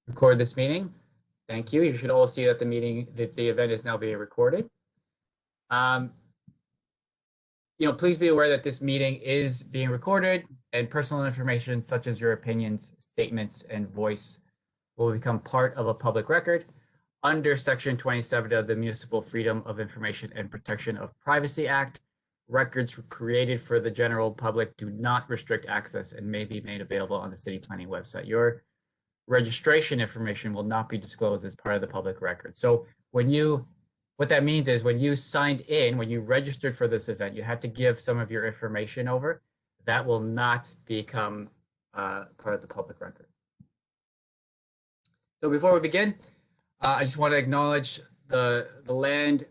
record this meeting. Thank you. You should all see that the event is now being recorded. Please be aware that this meeting is being recorded, and personal information such as your opinions, statements, and voice will become part of a public record under Section 27 of the Municipal Freedom of Information and Protection of Privacy Act. Records created for the general public do not restrict access and may be made available on the city planning website. Your registration information will not be disclosed as part of the public record. So what that means is when you signed in, when you registered for this event, you had to give some of your information over. That will not become part of the public record. So before we begin, I just want to acknowledge the land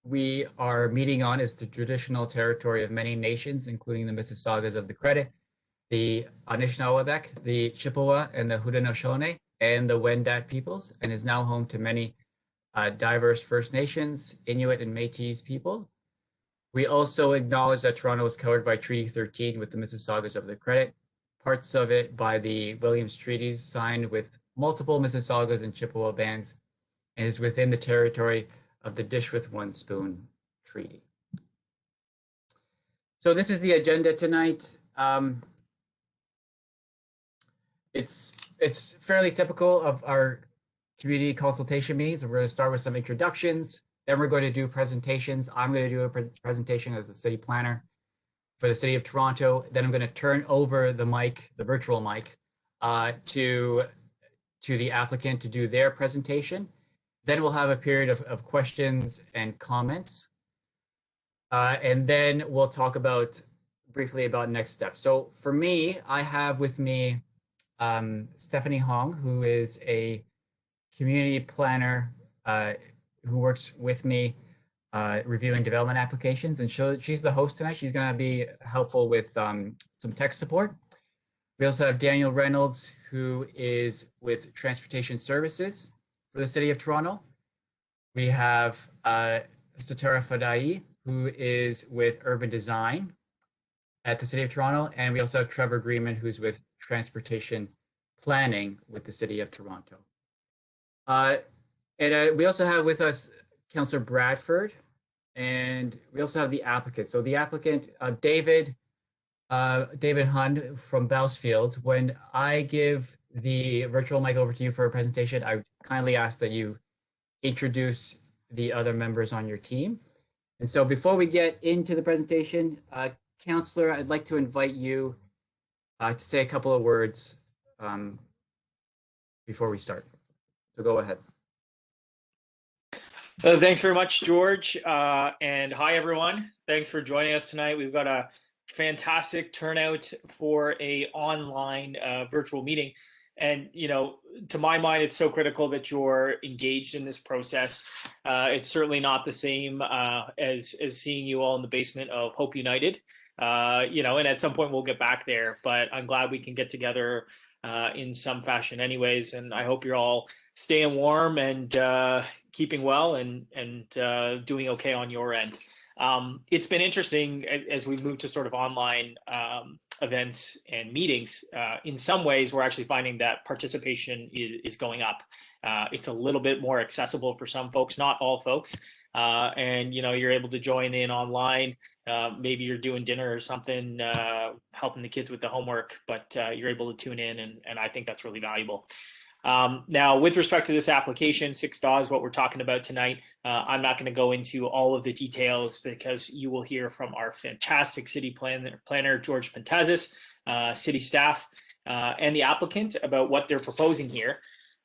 we are meeting on is the traditional territory of many nations, including the Mississaugas of the Credit, the Anishinaabeg, the Chippewa, and the Haudenosaunee, and the Wendat peoples, and is now home to many diverse First Nations, Inuit, and Métis people. We also acknowledge that Toronto is covered by Treaty 13 with the Mississaugas of the Credit, parts of it by the Williams Treaties signed with multiple Mississaugas and Chippewa bands, and is within the territory of the Dish with One Spoon Treaty. So this is the agenda tonight. It's fairly typical of our community consultation meetings. We're going to start with some introductions, then we're going to do presentations. I'm going to do a presentation as a city planner for the City of Toronto. Then I'm going to turn over the mic, the virtual mic, to the applicant to do their presentation. Then we'll have a period of questions and comments. And then we'll talk briefly about next steps. So for me, I have with me Stephanie Hong, who is a community planner who works with me reviewing development applications. And she's the host tonight. She's going to be helpful with some tech support. We also have Daniel Reynolds, who is with Transportation Services for the City of Toronto. We have Satara Fadai, who is with Urban Design at the City of Toronto. And we also have Trevor Greenman, who's with Transportation Planning with the City of Toronto. And we also have with us Councillor Bradford, and we also have the applicant. So the applicant, David Hund from Bousfield. When I give the virtual mic over to you for a presentation, I kindly ask that you introduce the other members on your team. And so before we get into the presentation, Councillor, I'd like to invite you to say a couple of words before we start. So go ahead. Thanks very much, George. And hi, everyone. Thanks for joining us tonight. We've got a fantastic turnout for a online virtual meeting. And, to my mind, it's so critical that you're engaged in this process. It's certainly not the same as seeing you all in the basement of Hope United. And at some point we'll get back there, but I'm glad we can get together in some fashion anyways. And I hope you're all staying warm and keeping well and doing okay on your end. It's been interesting as we move to sort of online events and meetings. In some ways, we're actually finding that participation is going up. It's a little bit more accessible for some folks, not all folks. And you're able to join in online. Maybe you're doing dinner or something, helping the kids with the homework, but you're able to tune in, and I think that's really valuable. Now, with respect to this application, 6 Dawes, what we're talking about tonight, I'm not going to go into all of the details because you will hear from our fantastic city planner, George Pentazis, city staff, and the applicant about what they're proposing here.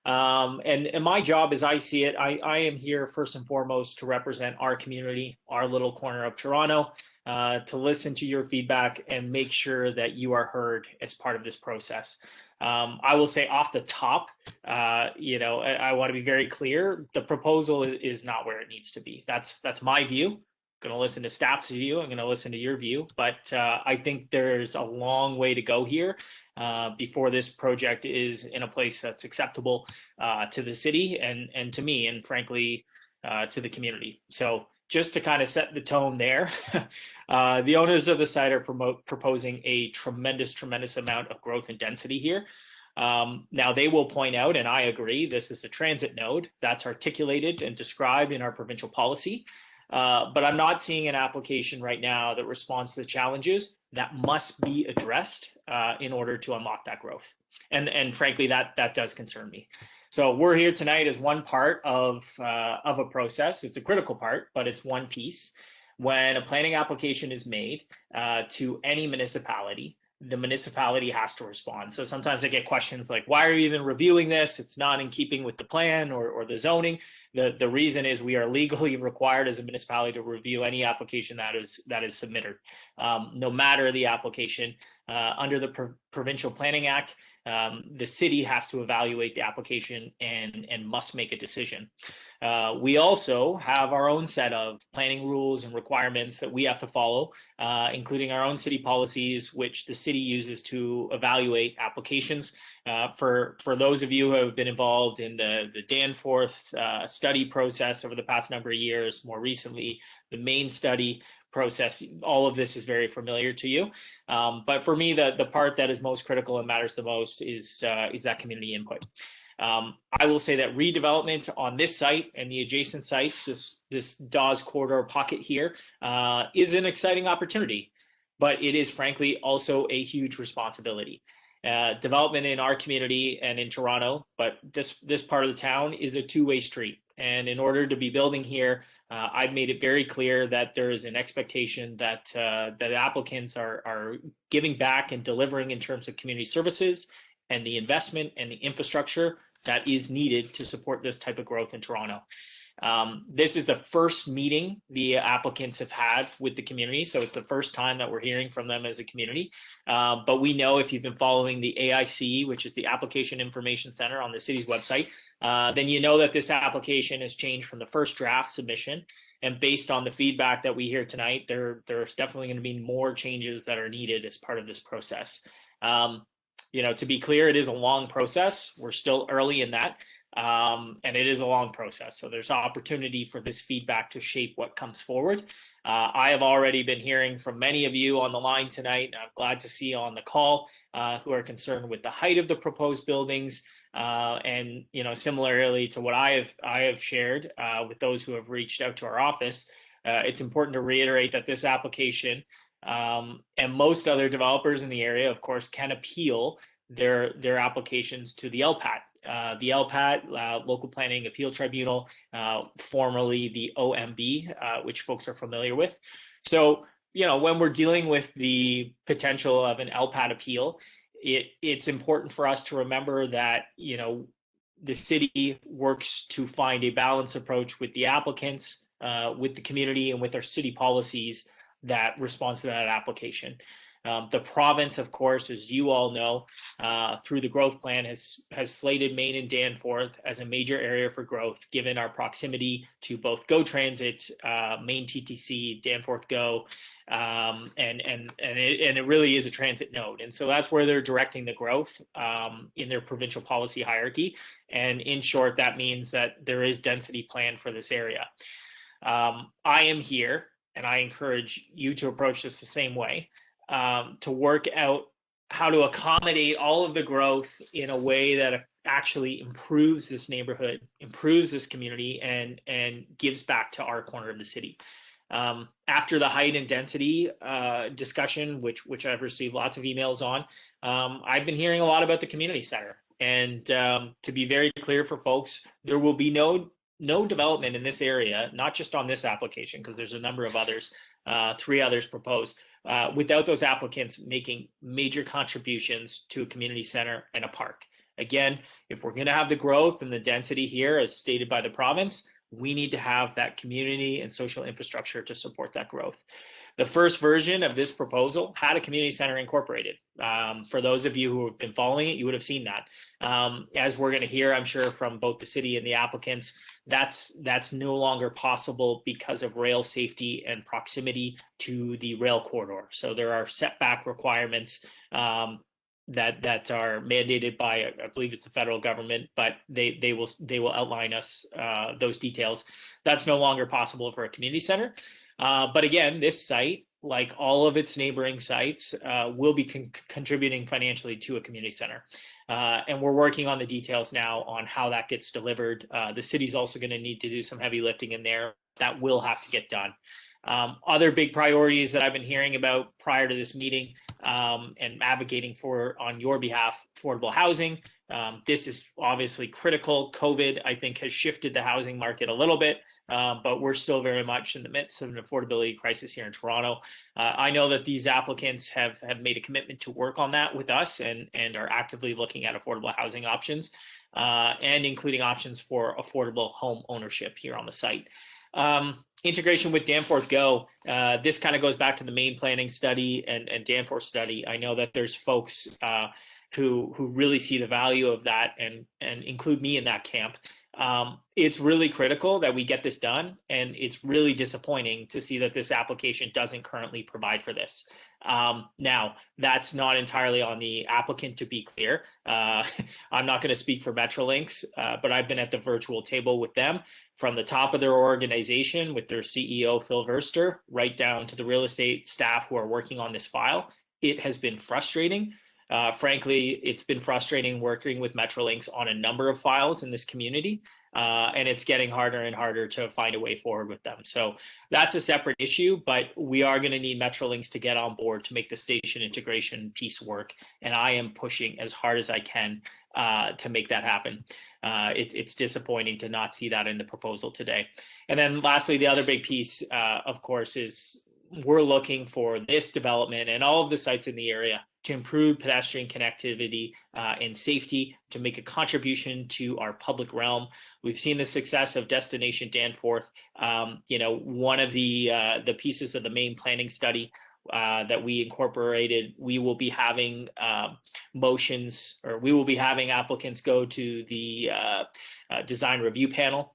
And my job, as I see it, I am here first and foremost to represent our community, our little corner of Toronto, to listen to your feedback and make sure that you are heard as part of this process. I will say off the top, I want to be very clear. The proposal is not where it needs to be. That's my view. I'm going to listen to staff's view. I'm going to listen to your view. But I think there's a long way to go here before this project is in a place that's acceptable to the city and to me, and frankly, to the community. So just to kind of set the tone there, the owners of the site are proposing a tremendous amount of growth and density here. Now they will point out, and I agree, this is a transit node that's articulated and described in our provincial policy. But I'm not seeing an application right now that responds to the challenges that must be addressed in order to unlock that growth. And frankly, that does concern me. So we're here tonight as one part of a process. It's a critical part, but it's one piece. When a planning application is made to any municipality, the municipality has to respond. So sometimes I get questions like, why are you even reviewing this? It's not in keeping with the plan or the zoning. The reason is we are legally required as a municipality to review any application that is submitted, no matter the application. Under the Provincial Planning Act, the city has to evaluate the application and must make a decision. We also have our own set of planning rules and requirements that we have to follow, including our own city policies, which the city uses to evaluate applications. For those of you who have been involved in the Danforth study process over the past number of years, more recently, the main study process, all of this is very familiar to you. But for me, the part that is most critical and matters the most is that community input. I will say that redevelopment on this site and the adjacent sites, this Dawes corridor pocket here, is an exciting opportunity, but it is frankly also a huge responsibility. Development in our community and in Toronto, but this part of the town is a two-way street. And in order to be building here, I've made it very clear that there is an expectation that that applicants are giving back and delivering in terms of community services and the investment and the infrastructure that is needed to support this type of growth in Toronto. This is the first meeting the applicants have had with the community, so it's the first time that we're hearing from them as a community. But we know, if you've been following the AIC, which is the Application Information Center on the city's website, then you know that this application has changed from the first draft submission. And based on the feedback that we hear tonight, there's definitely going to be more changes that are needed as part of this process. You know, to be clear, it is a long process. We're still early in that. And it is a long process. So there's opportunity for this feedback to shape what comes forward. I have already been hearing from many of you on the line tonight. I'm glad to see on the call who are concerned with the height of the proposed buildings. And, you know, similarly to what I have shared with those who have reached out to our office, it's important to reiterate that this application and most other developers in the area, of course, can appeal their applications to the LPAT. The LPAT, Local Planning Appeal Tribunal, formerly the OMB, which folks are familiar with. So, you know, when we're dealing with the potential of an LPAT appeal, it's important for us to remember that, you know, the city works to find a balanced approach with the applicants, with the community, and with our city policies that responds to that application. The province, of course, as you all know, through the growth plan has slated Main and Danforth as a major area for growth, given our proximity to both GO Transit, Main TTC, Danforth GO, and it really is a transit node. And so that's where they're directing the growth in their provincial policy hierarchy. And in short, that means that there is density planned for this area. I am here, and I encourage you to approach this the same way. To work out how to accommodate all of the growth in a way that actually improves this neighborhood, improves this community, and gives back to our corner of the city. After the height and density discussion, which I've received lots of emails on, I've been hearing a lot about the community center. And to be very clear for folks, there will be no development in this area, not just on this application, because there's a number of others, 3 others proposed, without those applicants making major contributions to a community center and a park. Again, if we're going to have the growth and the density here, as stated by the province, we need to have that community and social infrastructure to support that growth. The first version of this proposal had a community center incorporated. For those of you who have been following it, you would have seen that. As we're going to hear, I'm sure, from both the city and the applicants, that's no longer possible because of rail safety and proximity to the rail corridor. So there are setback requirements that are mandated by, I believe it's the federal government, but they will outline us those details. That's no longer possible for a community center. But again, this site like all of its neighboring sites, will be contributing financially to a community center. And we're working on the details now on how that gets delivered. The city's also going to need to do some heavy lifting in there. That will have to get done. Other big priorities that I've been hearing about prior to this meeting and advocating for on your behalf, affordable housing. This is obviously critical. COVID, I think, has shifted the housing market a little bit, but we're still very much in the midst of an affordability crisis here in Toronto. I know that these applicants have made a commitment to work on that with us and are actively looking at affordable housing options and including options for affordable home ownership here on the site. Integration with Danforth Go. This kind of goes back to the main planning study and Danforth study. I know that there's folks who really see the value of that and include me in that camp. It's really critical that we get this done, and it's really disappointing to see that this application doesn't currently provide for this. Now, that's not entirely on the applicant, to be clear. I'm not going to speak for Metrolinx, but I've been at the virtual table with them from the top of their organization with their CEO, Phil Verster, right down to the real estate staff who are working on this file. It has been frustrating. Frankly, it's been frustrating working with Metrolinx on a number of files in this community, and it's getting harder and harder to find a way forward with them. So that's a separate issue, but we are going to need Metrolinx to get on board to make the station integration piece work, and I am pushing as hard as I can to make that happen. It's disappointing to not see that in the proposal today. And then lastly, the other big piece, of course, is we're looking for this development and all of the sites in the area to improve pedestrian connectivity and safety, to make a contribution to our public realm. We've seen the success of Destination Danforth. One of the pieces of the main planning study that we incorporated, we will be having we will be having applicants go to the design review panel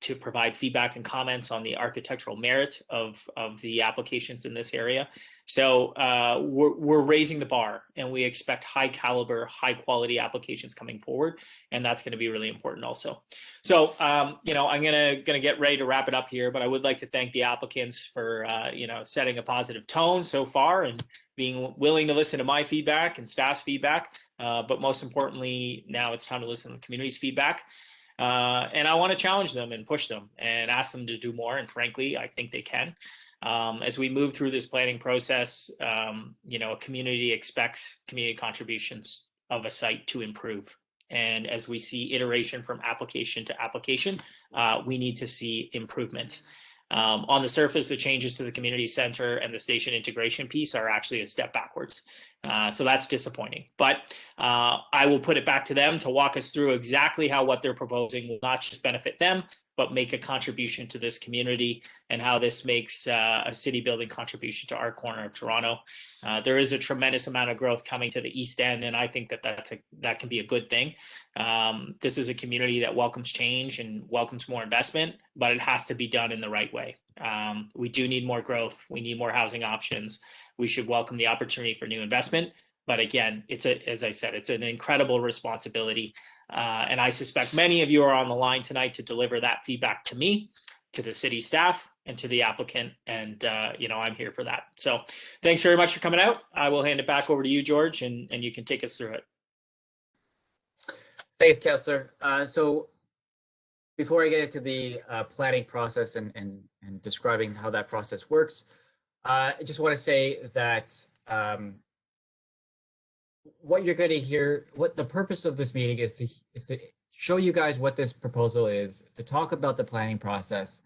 to provide feedback and comments on the architectural merit of the applications in this area. So we're raising the bar, and we expect high caliber, high quality applications coming forward, and that's going to be really important also. So I'm gonna get ready to wrap it up here, but I would like to thank the applicants for setting a positive tone so far and being willing to listen to my feedback and staff's feedback. But most importantly, now it's time to listen to the community's feedback. And I want to challenge them and push them and ask them to do more. And frankly, I think they can. As we move through this planning process, a community expects community contributions of a site to improve. And as we see iteration from application to application, we need to see improvements. On the surface, the changes to the community center and the station integration piece are actually a step backwards. So that's disappointing, but I will put it back to them to walk us through exactly how what they're proposing will not just benefit them, but make a contribution to this community, and how this makes a city building contribution to our corner of Toronto. There is a tremendous amount of growth coming to the East End, and I think that can be a good thing. This is a community that welcomes change and welcomes more investment, but it has to be done in the right way. We do need more growth. We need more housing options. We should welcome the opportunity for new investment. But again, as I said, it's an incredible responsibility. And I suspect many of you are on the line tonight to deliver that feedback to me, to the city staff, and to the applicant. And, I'm here for that. So thanks very much for coming out. I will hand it back over to you, George, and you can take us through it. Thanks, Councillor. So before I get into the planning process and describing how that process works, I just want to say that what you're going to hear, what the purpose of this meeting is to show you guys what this proposal is, to talk about the planning process,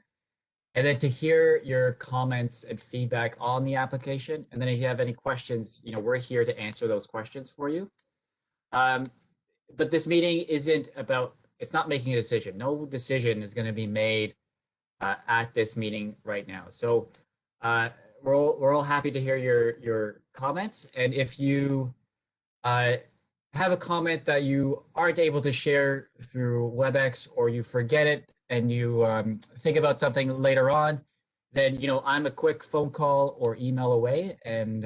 and then to hear your comments and feedback on the application. And then if you have any questions, we're here to answer those questions for you. But this meeting it's not making a decision. No decision is going to be made at this meeting right now. So we're all happy to hear your comments. And if you have a comment that you aren't able to share through WebEx, or you forget it and you think about something later on, then I'm a quick phone call or email away, and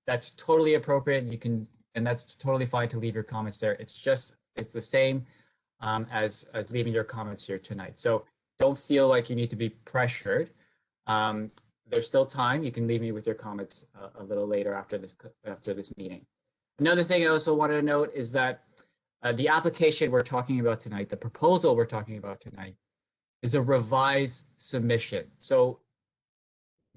that's totally appropriate. And that's totally fine to leave your comments there. It's the same as leaving your comments here tonight. So don't feel like you need to be pressured. there's still time. You can leave me with your comments a little later after this meeting. Another thing I also wanted to note is that the application we're talking about tonight, the proposal we're talking about tonight, is a revised submission. So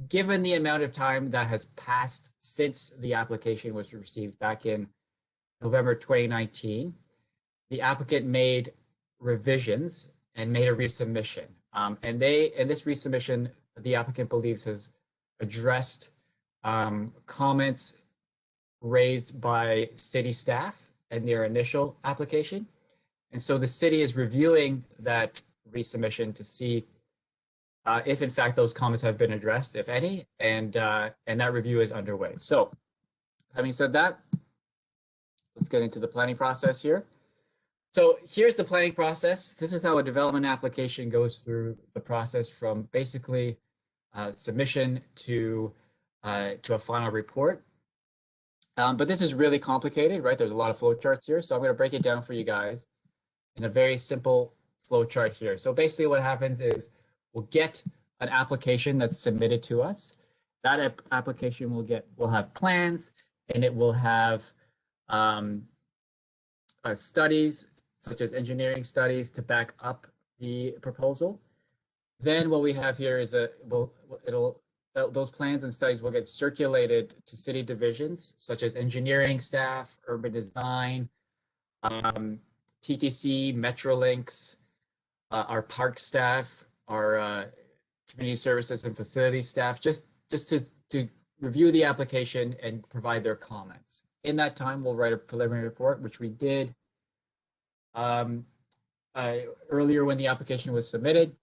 given the amount of time that has passed since the application was received back in November 2019, the applicant made revisions and made a resubmission. And this resubmission, the applicant believes has addressed comments raised by city staff in their initial application. And so the city is reviewing that resubmission to see if in fact those comments have been addressed, if any, and that review is underway. So having said that, let's get into the planning process here. So here's the planning process. This is how a development application goes through the process from basically submission to a final report. But this is really complicated, right? There's a lot of flowcharts here. So I'm going to break it down for you guys in a very simple flowchart here. So basically what happens is we'll get an application that's submitted to us. That application will have plans, and it will have studies, such as engineering studies, to back up the proposal. Then what we have here is those plans and studies will get circulated to city divisions, such as engineering staff, urban design, TTC, Metrolinx, our park staff, our community services and facilities staff, just to review the application and provide their comments. In that time, we'll write a preliminary report, which we did earlier when the application was submitted.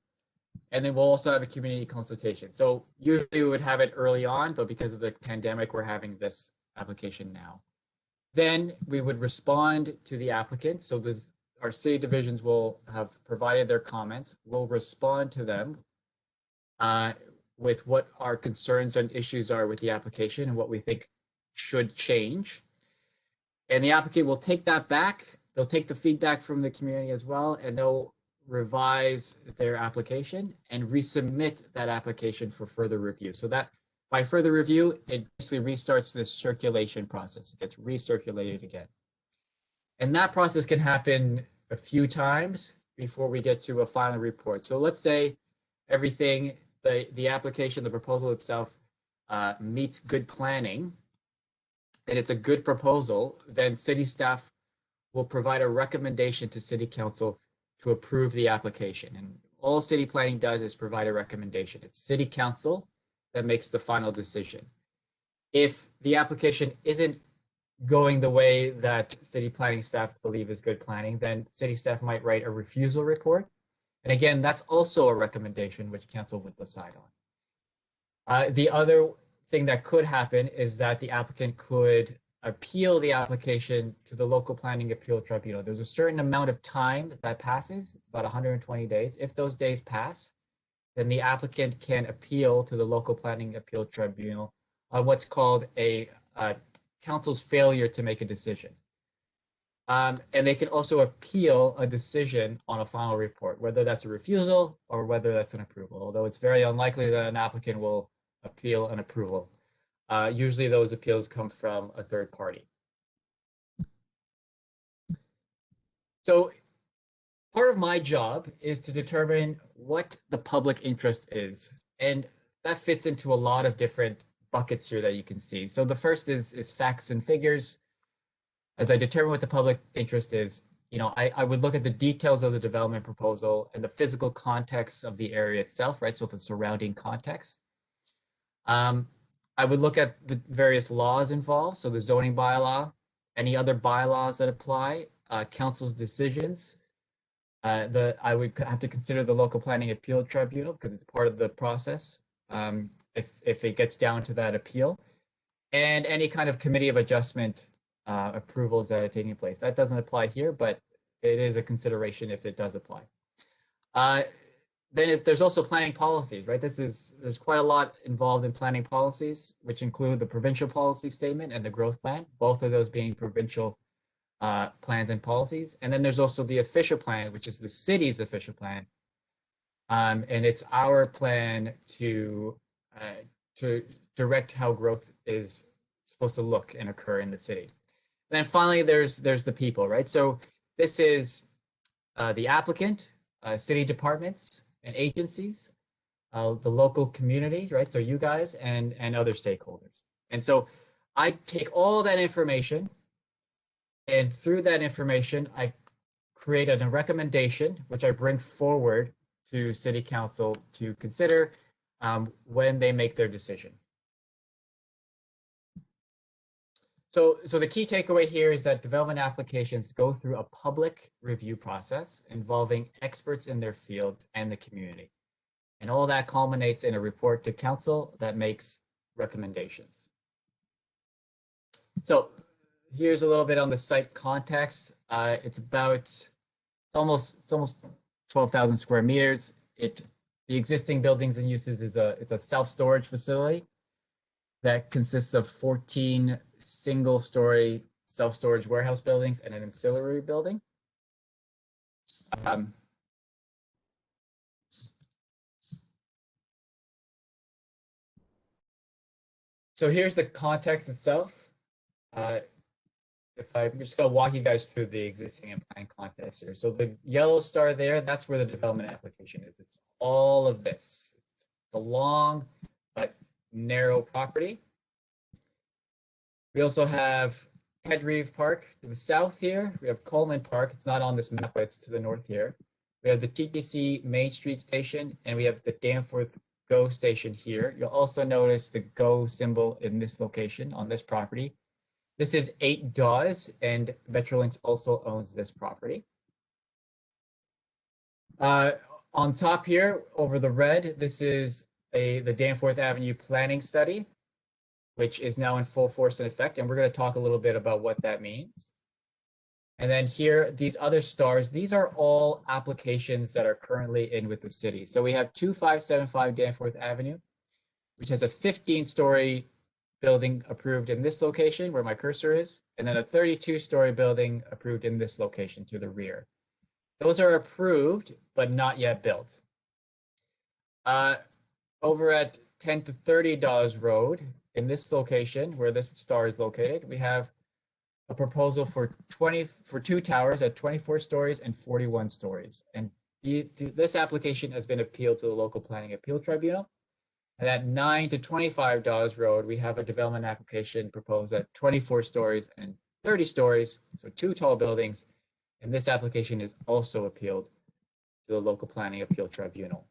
And then we'll also have a community consultation. So usually we would have it early on, but because of the pandemic, we're having this application now. Then we would respond to the applicant. So our city divisions will have provided their comments. We'll respond to them with what our concerns and issues are with the application and what we think should change. And the applicant will take that back. They'll take the feedback from the community as well, and they'll revise their application and resubmit that application for further review. So that by further review, it basically restarts this circulation process. It gets recirculated again. And that process can happen a few times before we get to a final report. So let's say everything, the application, the proposal itself meets good planning, and it's a good proposal, then city staff will provide a recommendation to city council to approve the application. And all city planning does is provide a recommendation. It's city council that makes the final decision. If the application isn't going the way that city planning staff believe is good planning, then city staff might write a refusal report. And again, that's also a recommendation which council would decide on. The other thing that could happen is that the applicant could appeal the application to the local planning appeal tribunal. There's a certain amount of time that passes. It's about 120 days. If those days pass, then the applicant can appeal to the local planning appeal tribunal on what's called a council's failure to make a decision. And they can also appeal a decision on a final report, whether that's a refusal or whether that's an approval, although it's very unlikely that an applicant will appeal an approval. Usually those appeals come from a third party. So part of my job is to determine what the public interest is. And that fits into a lot of different buckets here that you can see. So the first is facts and figures. As I determine what the public interest is, I would look at the details of the development proposal and the physical context of the area itself, right? So the surrounding context. I would look at the various laws involved, so the zoning bylaw, any other bylaws that apply, council's decisions. I would have to consider the local planning appeal tribunal because it's part of the process if it gets down to that appeal, and any kind of committee of adjustment approvals that are taking place. That doesn't apply here, but it is a consideration if it does apply. Then there's also planning policies, right? There's quite a lot involved in planning policies, which include the provincial policy statement and the growth plan, both of those being provincial plans and policies. And then there's also the official plan, which is the city's official plan. And it's our plan to to direct how growth is supposed to look and occur in the city. And then finally, there's the people, right? So this is the applicant, city departments and agencies, the local community, right? So you guys and other stakeholders. And so I take all that information, and through that information, I create a recommendation, which I bring forward to City Council to consider when they make their decision. So the key takeaway here is that development applications go through a public review process involving experts in their fields and the community. And all that culminates in a report to council that makes recommendations. So here's a little bit on the site context. It's almost 12,000 square meters. The existing buildings and uses it's a self-storage facility that consists of 14 single-story self-storage warehouse buildings and an ancillary building. So here's the context itself. If I'm just going to walk you guys through the existing and planned context here. So the yellow star there, that's where the development application is. It's all of this. It's a long but narrow property. We also have Hedreeve Park to the south here. We have Coleman Park. It's not on this map, but it's to the north here. We have the TTC Main Street Station, and we have the Danforth GO station here. You'll also notice the GO symbol in this location on this property. This is 8 Dawes, and Metrolinx also owns this property. On top here, over the red, this is the Danforth Avenue planning study, which is now in full force and effect, and we're going to talk a little bit about what that means. And then here, these other stars, these are all applications that are currently in with the city. So we have 2575 Danforth Avenue, which has a 15-story building approved in this location where my cursor is, and then a 32-story building approved in this location to the rear. Those are approved, but not yet built. Over at 10 to 30 Dawes Road, in this location where this star is located, we have a proposal for 2 towers at 24 stories and 41 stories. And this application has been appealed to the local planning appeal tribunal. And at 9 to 25 Dawes Road, we have a development application proposed at 24 stories and 30 stories, so 2 tall buildings. And this application is also appealed to the local planning appeal tribunal.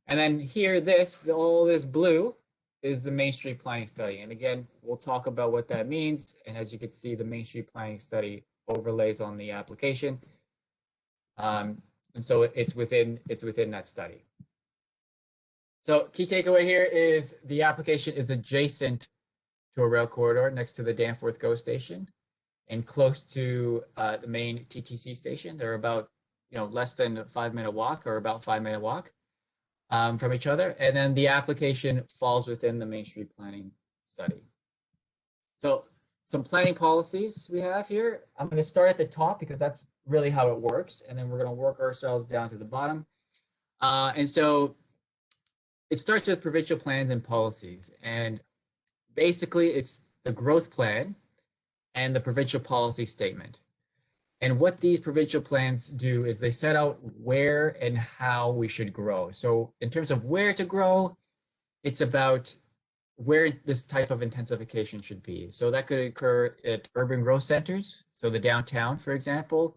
And then here, all this blue is the Main Street Planning Study. And again, we'll talk about what that means. And as you can see, the Main Street Planning Study overlays on the application. And so it's within that study. So key takeaway here is the application is adjacent to a rail corridor next to the Danforth GO station and close to the main TTC station. They're about less than a 5-minute walk or about 5-minute walk from each other. And then the application falls within the Main Street Planning Study. So some planning policies we have here. I'm going to start at the top because that's really how it works. And then we're going to work ourselves down to the bottom. And so it starts with provincial plans and policies. And basically, it's the growth plan and the provincial policy statement. And what these provincial plans do is they set out where and how we should grow. So in terms of where to grow, it's about where this type of intensification should be. So that could occur at urban growth centers, so the downtown, for example,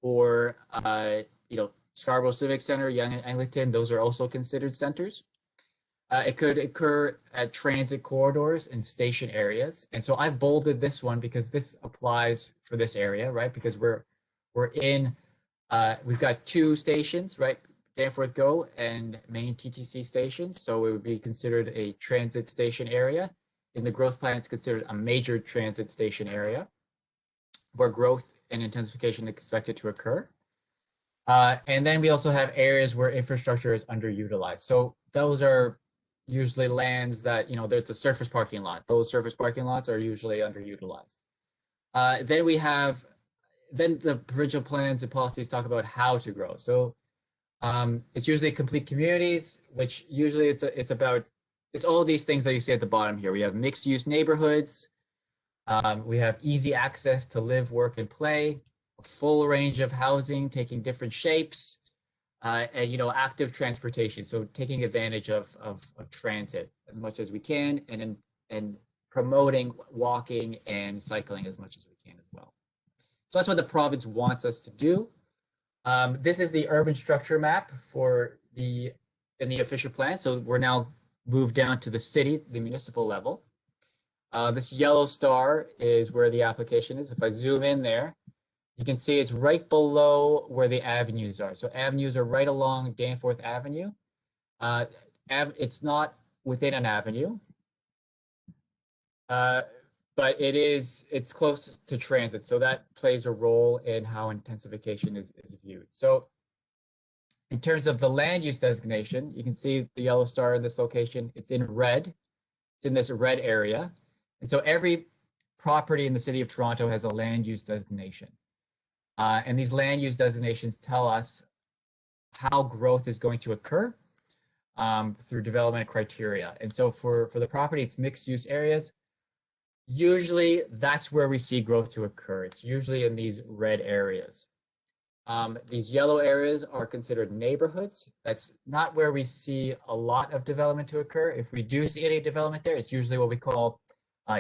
or Scarborough Civic Center, Yonge and Eglinton, those are also considered centers. It could occur at transit corridors and station areas. And so I've bolded this one because this applies for this area, right? Because we've got 2 stations, right? Danforth GO and main TTC station. So it would be considered a transit station area. In the growth plan, it's considered a major transit station area where growth and intensification is expected to occur. And then we also have areas where infrastructure is underutilized. So those are usually lands that, there's a surface parking lot. Those surface parking lots are usually underutilized. Then the provincial plans and policies talk about how to grow. So it's usually complete communities, which usually it's about it's all these things that you see at the bottom here. We have mixed use neighborhoods. We have easy access to live, work, and play, a full range of housing taking different shapes, and active transportation. So taking advantage of transit as much as we can, and promoting walking and cycling as much as we can as well. So that's what the province wants us to do. This is the urban structure map in the official plan. So we're now moved down to the city, the municipal level. This yellow star is where the application is. If I zoom in there, you can see it's right below where the avenues are. So avenues are right along Danforth Avenue. It's not within an avenue, but it's close to transit. So that plays a role in how intensification is viewed. So in terms of the land use designation, you can see the yellow star in this location. It's in red. It's in this red area. And so every property in the city of Toronto has a land use designation. And these land use designations tell us how growth is going to occur through development criteria. And so for the property, it's mixed use areas. Usually that's where we see growth to occur. It's usually in these red areas. These yellow areas are considered neighborhoods. That's not where we see a lot of development to occur. If we do see any development there, it's usually what we call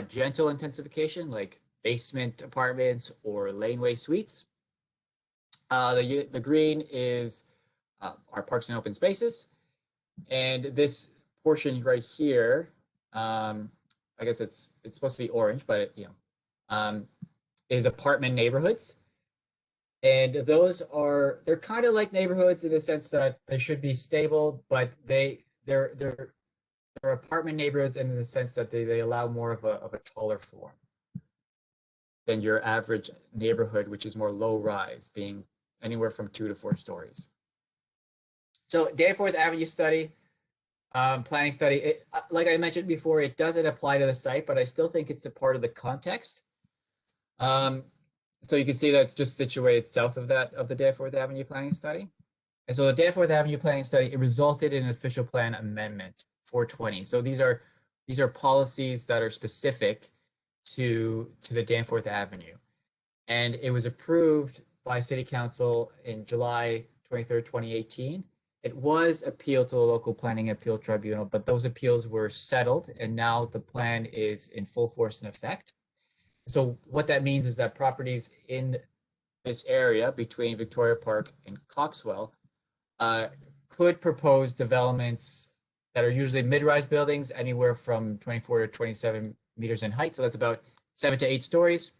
gentle intensification, like basement apartments or laneway suites. The green is our parks and open spaces. And this portion right here, I guess it's supposed to be orange, but is apartment neighborhoods. And they're kind of like neighborhoods in the sense that they should be stable, but they're apartment neighborhoods in the sense that they allow more of a taller form than your average neighborhood, which is more low rise, being anywhere from 2 to 4 stories. So Danforth Avenue study, planning study, like I mentioned before, it doesn't apply to the site, but I still think it's a part of the context. So you can see that it's just situated south of the Danforth Avenue planning study. And so the Danforth Avenue planning study, it resulted in an official plan amendment 420. So these are policies that are specific to the Danforth Avenue. And it was approved by City Council in July 23rd, 2018. It was appealed to the local planning appeal tribunal, but those appeals were settled, and now the plan is in full force and effect. So what that means is that properties in this area between Victoria Park and Coxwell could propose developments that are usually mid-rise buildings, anywhere from 24 to 27 meters in height. So that's about 7 to 8 stories.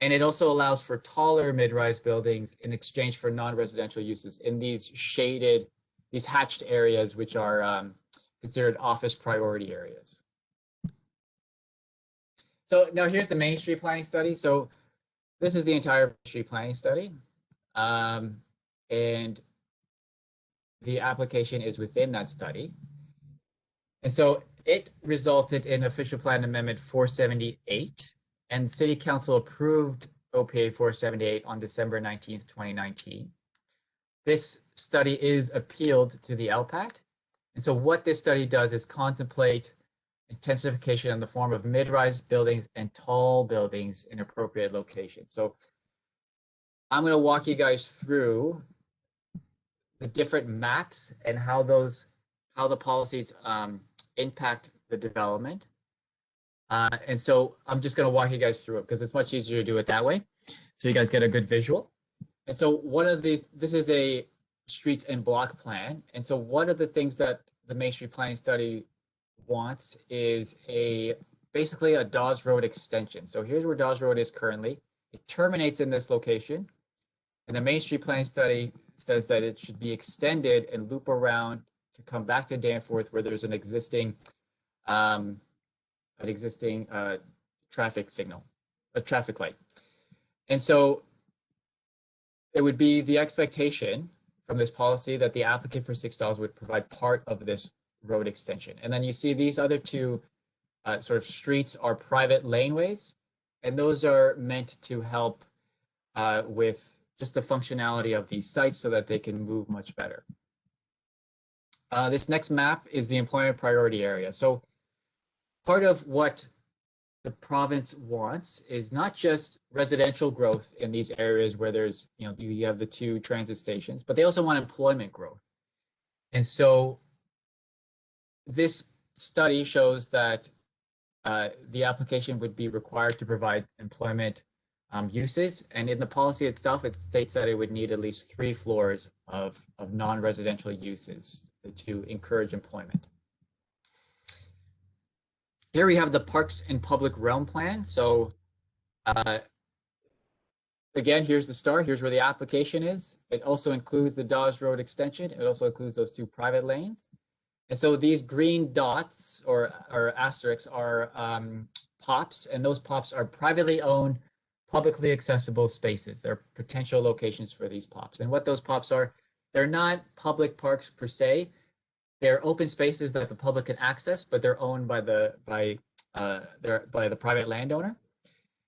And it also allows for taller mid-rise buildings in exchange for non-residential uses in these hatched areas, which are considered office priority areas. So now here's the Main Street planning study. So this is the entire Main Street planning study. And the application is within that study. And so it resulted in official plan amendment 478, and City Council approved OPA 478 on December 19th, 2019. This study is appealed to the LPAT. And so what this study does is contemplate intensification in the form of mid-rise buildings and tall buildings in appropriate locations. So I'm going to walk you guys through the different maps and how the policies impact the development. And so I'm just going to walk you guys through it because it's much easier to do it that way, so you guys get a good visual. And so this is a streets and block plan. And so one of the things that the Main Street planning study wants is basically a Dawes Road extension. So here's where Dawes Road is currently. It terminates in this location, and the Main Street planning study says that it should be extended and loop around to come back to Danforth, where there's an existing traffic signal, a traffic light. And so it would be the expectation from this policy that the applicant for $6 would provide part of this road extension. And then you see these other two sort of streets are private laneways, and those are meant to help with just the functionality of these sites so that they can move much better. This next map is the employment priority area. So part of what the province wants is not just residential growth in these areas where there's, you have the two transit stations, but they also want employment growth. And so this study shows that the application would be required to provide employment uses. And in the policy itself, it states that it would need at least 3 floors of non-residential uses to encourage employment. Here we have the Parks and Public Realm Plan. So again, here's the star. Here's where the application is. It also includes the Dawes Road extension. It also includes those 2 private lanes. And so these green dots or asterisks are POPs, and those POPs are privately owned, publicly accessible spaces. They're potential locations for these POPs. And what those POPs are, they're not public parks per se. They're open spaces that the public can access, but they're owned by the private landowner.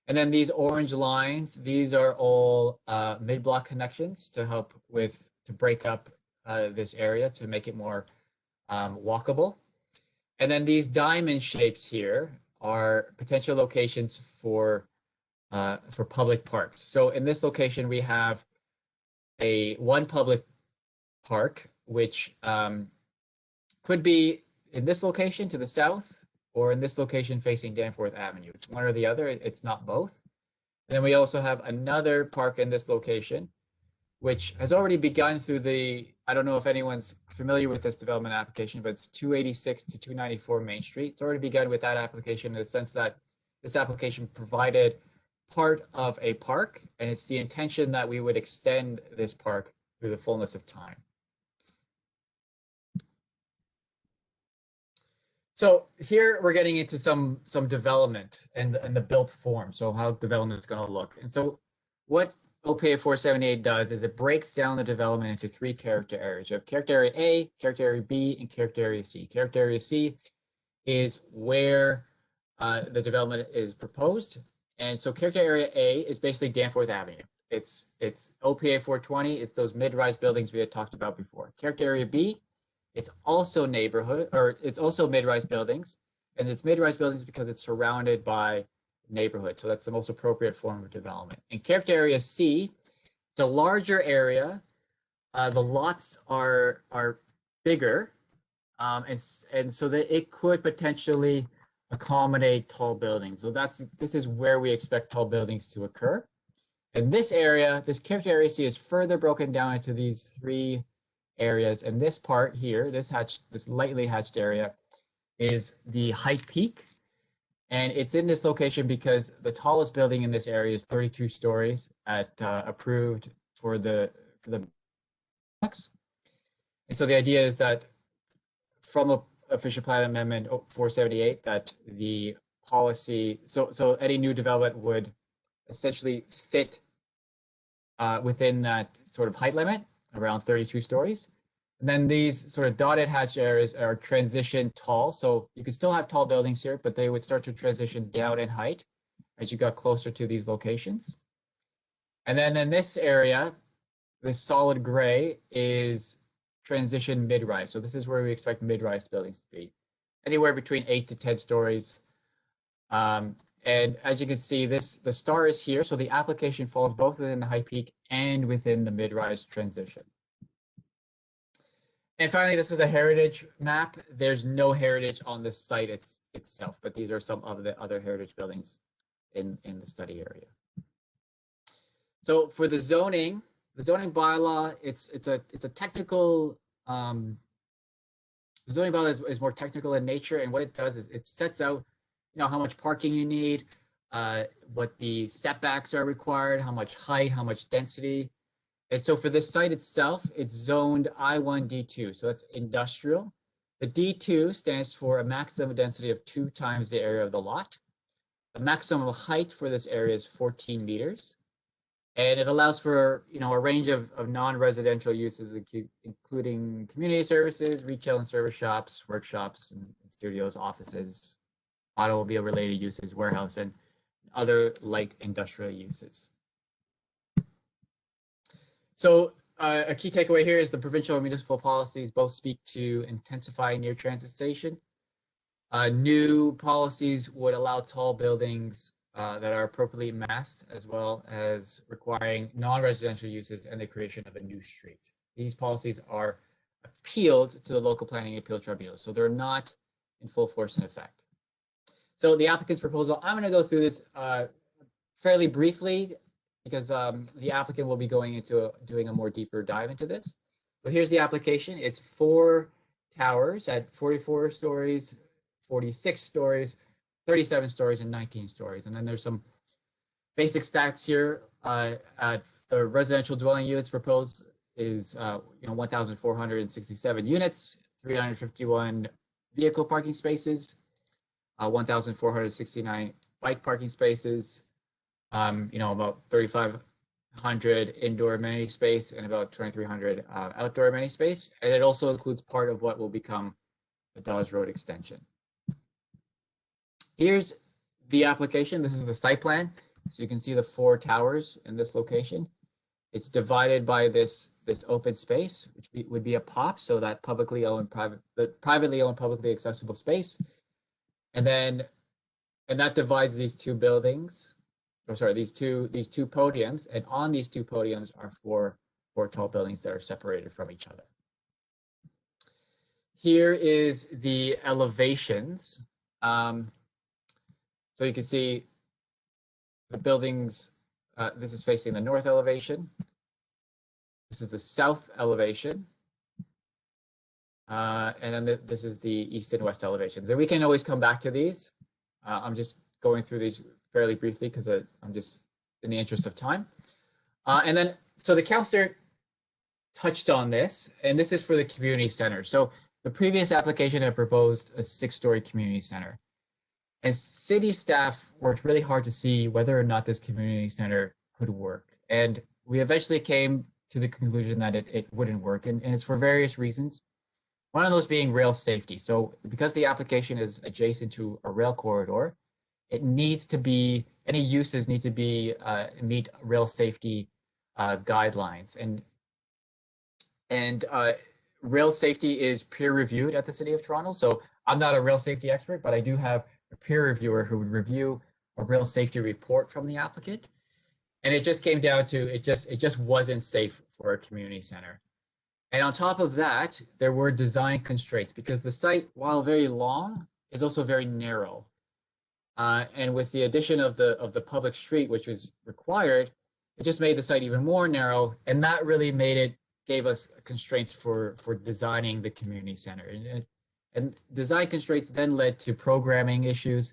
And then these orange lines, these are all mid-block connections to help to break up this area to make it more walkable. And then these diamond shapes here are potential locations for public parks. So in this location, we have one public park, which could be in this location to the south, or in this location facing Danforth Avenue. It's one or the other. It's not both. And then we also have another park in this location, which has already begun through I don't know if anyone's familiar with this development application, but it's 286 to 294 Main Street. It's already begun with that application in the sense that this application provided part of a park, and it's the intention that we would extend this park through the fullness of time. So here we're getting into some development and the built form, so how development is going to look. And so what OPA 478 does is it breaks down the development into 3 character areas. You have character area A, character area B, and character area C. Character area C is where the development is proposed. And so character area A is basically Danforth Avenue. It's OPA 420. It's those mid-rise buildings we had talked about before. Character area B, it's also it's also mid-rise buildings. And it's mid-rise buildings because it's surrounded by neighborhood. So that's the most appropriate form of development. In character area C, it's a larger area. The lots are bigger, and so that it could potentially accommodate tall buildings. So this is where we expect tall buildings to occur. And this area, this character area C, is further broken down into these 3 areas. And this part here, this lightly hatched area, is the height peak. And it's in this location because the tallest building in this area is 32 stories approved for the max. And so the idea is that from a official plan amendment 478, that the policy, so any new development would essentially fit within that sort of height limit, around 32 stories. And then these sort of dotted hatched areas are transition tall. So you can still have tall buildings here, but they would start to transition down in height as you got closer to these locations. And then in this area, this solid gray is transition mid-rise. So this is where we expect mid-rise buildings to be, anywhere between 8 to 10 stories. And as you can see, the star is here. So the application falls both within the high peak and within the mid-rise transition. And finally, this is the heritage map. There's no heritage on the site itself, but these are some of the other heritage buildings in the study area. So for the zoning bylaw, it's a technical. The zoning bylaw is more technical in nature, and what it does is it sets out, how much parking you need, what the setbacks are required, how much height, how much density. And so for this site itself, it's zoned I1 D2, so that's industrial. The D2 stands for a maximum density of 2 times the area of the lot. The maximum height for this area is 14 meters. And it allows for, a range of non-residential uses, including community services, retail and service shops, workshops, and studios, offices, automobile-related uses, warehouse, and other light industrial uses. So A key takeaway here is the provincial and municipal policies both speak to intensifying near transit station. New policies would allow tall buildings that are appropriately massed, as well as requiring non-residential uses and the creation of a new street. These policies are appealed to the local planning appeal tribunal, so they're not in full force and effect. So the applicant's proposal, I'm going to go through this fairly briefly because the applicant will be going into doing a more deeper dive into this. So here's the application. It's 4 towers at 44 stories, 46 stories, 37 stories, and 19 stories. And then there's some basic stats here. The residential dwelling units proposed is 1,467 units, 351 vehicle parking spaces, 1,469 bike parking spaces, about 3,500 indoor amenity space and about 2,300 outdoor amenity space. And it also includes part of what will become the Dawes Road extension. Here's the application. This is the site plan. So you can see the 4 towers in this location. It's divided by this open space, which would be a POP, so that privately owned, publicly accessible space. And that divides these 2 buildings. Oh, sorry, these two podiums, and on these 2 podiums are four tall buildings that are separated from each other. Here is the elevations. So you can see the buildings. This is facing the north elevation. This is the south elevation. And then this is the east and west elevations. And we can always come back to these. I'm just going through these fairly briefly because I'm just in the interest of time. And then, so the councillor touched on this, and this is for the community center. So the previous application had proposed a 6-story community center. And city staff worked really hard to see whether or not this community center could work. And we eventually came to the conclusion that it wouldn't work, and it's for various reasons. One of those being rail safety. So because the application is adjacent to a rail corridor, it needs to be, any uses need to be meet rail safety guidelines. And rail safety is peer reviewed at the City of Toronto. So I'm not a rail safety expert, but I do have a peer reviewer who would review a rail safety report from the applicant. And it just came down to, it just wasn't safe for a community center. And on top of that, there were design constraints because the site, while very long, is also very narrow. And with the addition of the public street, which was required, it just made the site even more narrow. And that really gave us constraints for designing the community center. And design constraints then led to programming issues.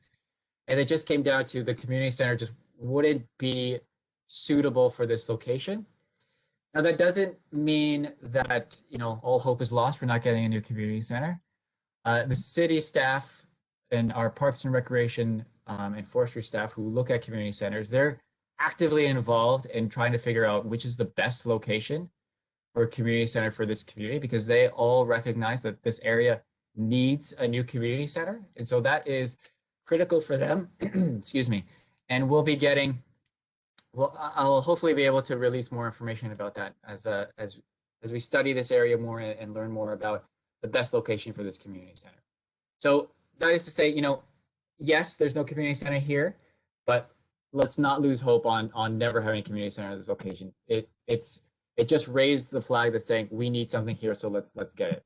And it just came down to the community center just wouldn't be suitable for this location. Now, that doesn't mean that, all hope is lost for not getting a new community center. The city staff and our Parks and Recreation and Forestry staff who look at community centers, they're actively involved in trying to figure out which is the best location for a community center for this community, because they all recognize that this area needs a new community center. And so that is critical for them, excuse me. And we'll be getting, I'll hopefully be able to release more information about that as we study this area more and learn more about the best location for this community center. So that is to say, yes, there's no community center here, but let's not lose hope on never having a community center at this location. It just raised the flag that's saying we need something here, so let's get it.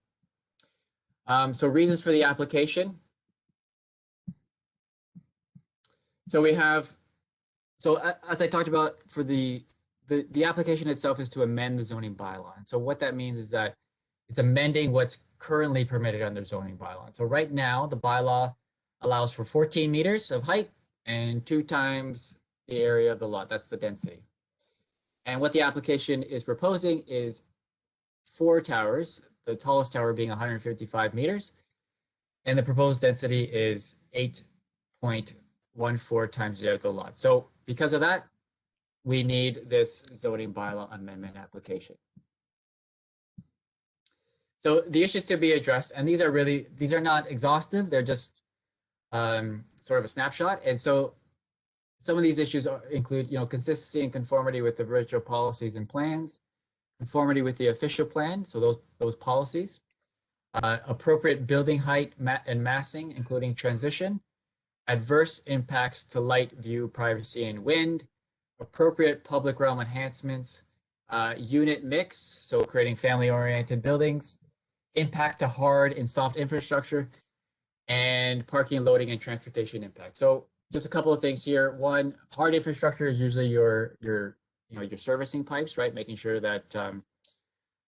So reasons for the application. So we have, as I talked about, for the application itself is to amend the zoning bylaw. And so what that means is that it's amending what's currently permitted under zoning bylaw. So right now, the bylaw allows for 14 meters of height and 2 times the area of the lot. That's the density. And what the application is proposing is 4 towers, the tallest tower being 155 meters. And the proposed density is 8.14 times the area of the lot. So because of that, we need this zoning bylaw amendment application. So the issues to be addressed, and these are not exhaustive, they're just sort of a snapshot. And so some of these issues include, consistency and conformity with the provincial policies and plans, conformity with the official plan, so those policies, appropriate building height and massing, including transition, adverse impacts to light, view, privacy, and wind, appropriate public realm enhancements, unit mix, so creating family-oriented buildings, impact to hard and soft infrastructure, and parking, loading, and transportation impact. So just a couple of things here. One, hard infrastructure is usually your servicing pipes, right? Making sure that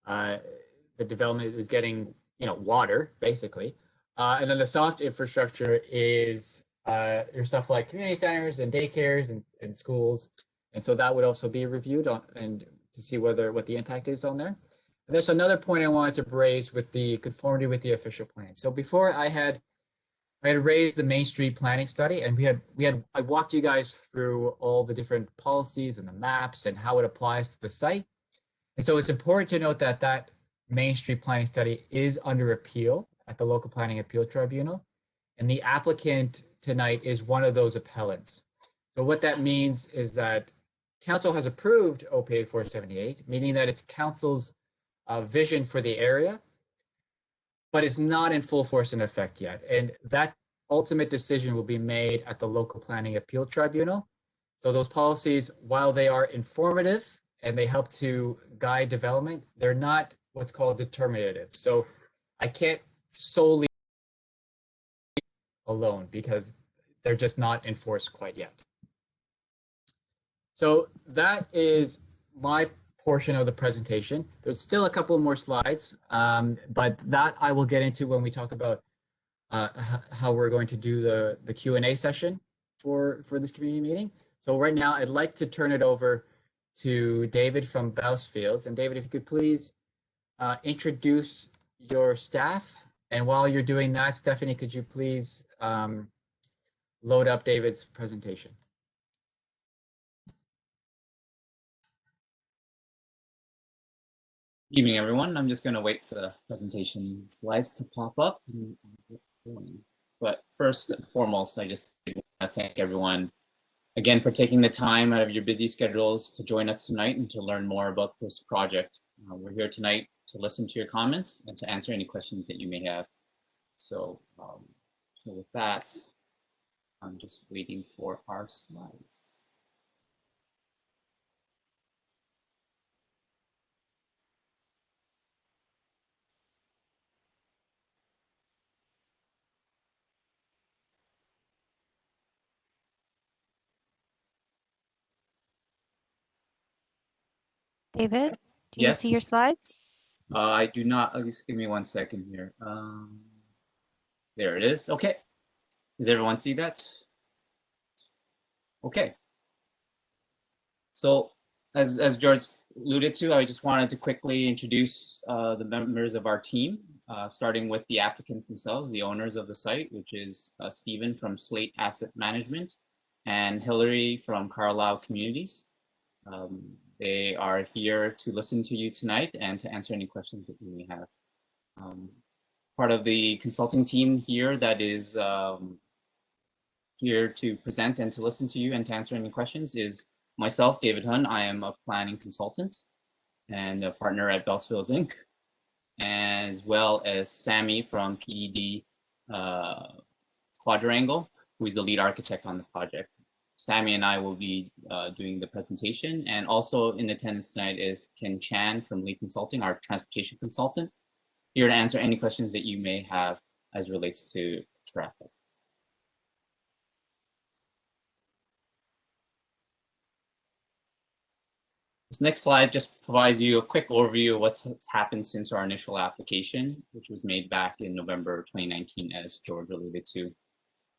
the development is getting water, basically. And then the soft infrastructure is your stuff like community centers and daycares and schools. And so that would also be reviewed and to see what the impact is on there. And there's another point I wanted to raise with the conformity with the official plan. So before I had raised the Main Street planning study, and I walked you guys through all the different policies and the maps and how it applies to the site. And so it's important to note that that Main Street planning study is under appeal at the Local Planning Appeal Tribunal, and the applicant tonight is one of those appellants. So what that means is that Council has approved OPA 478, meaning that it's Council's vision for the area, but it's not in full force and effect yet. And that ultimate decision will be made at the Local Planning Appeal Tribunal. So those policies, while they are informative and they help to guide development, they're not what's called determinative. So I can't solely alone because they're just not enforced quite yet. So that is my portion of the presentation. There's still a couple more slides, but that I will get into when we talk about how we're going to do the Q&A session for this community meeting. So right now, I'd like to turn it over to David from Bousfields. And David, if you could please introduce your staff. And while you're doing that, Stephanie, could you please load up David's presentation? Evening, everyone. I'm just going to wait for the presentation slides to pop up. But first and foremost, I just want to thank everyone again for taking the time out of your busy schedules to join us tonight and to learn more about this project. We're here tonight to listen to your comments and to answer any questions that you may have. So with that, I'm just waiting for our slides. David, do you Yes. see your slides? I do not. Just give me 1 second here. There it is. Okay. Does everyone see that? Okay. So as George alluded to, I just wanted to quickly introduce the members of our team, starting with the applicants themselves, the owners of the site, which is Stephen from Slate Asset Management and Hillary from Carlisle Communities. They are here to listen to you tonight and to answer any questions that you may have. Part of the consulting team here that is here to present and to listen to you and to answer any questions is myself, David Hun. I am a planning consultant and a partner at Bousfields Inc., as well as Sammy from PED Quadrangle, who is the lead architect on the project. Sammy and I will be doing the presentation, and also in attendance tonight is Ken Chan from Lee Consulting, our transportation consultant, here to answer any questions that you may have as relates to traffic. This next slide just provides you a quick overview of what's happened since our initial application, which was made back in November 2019, as George alluded to.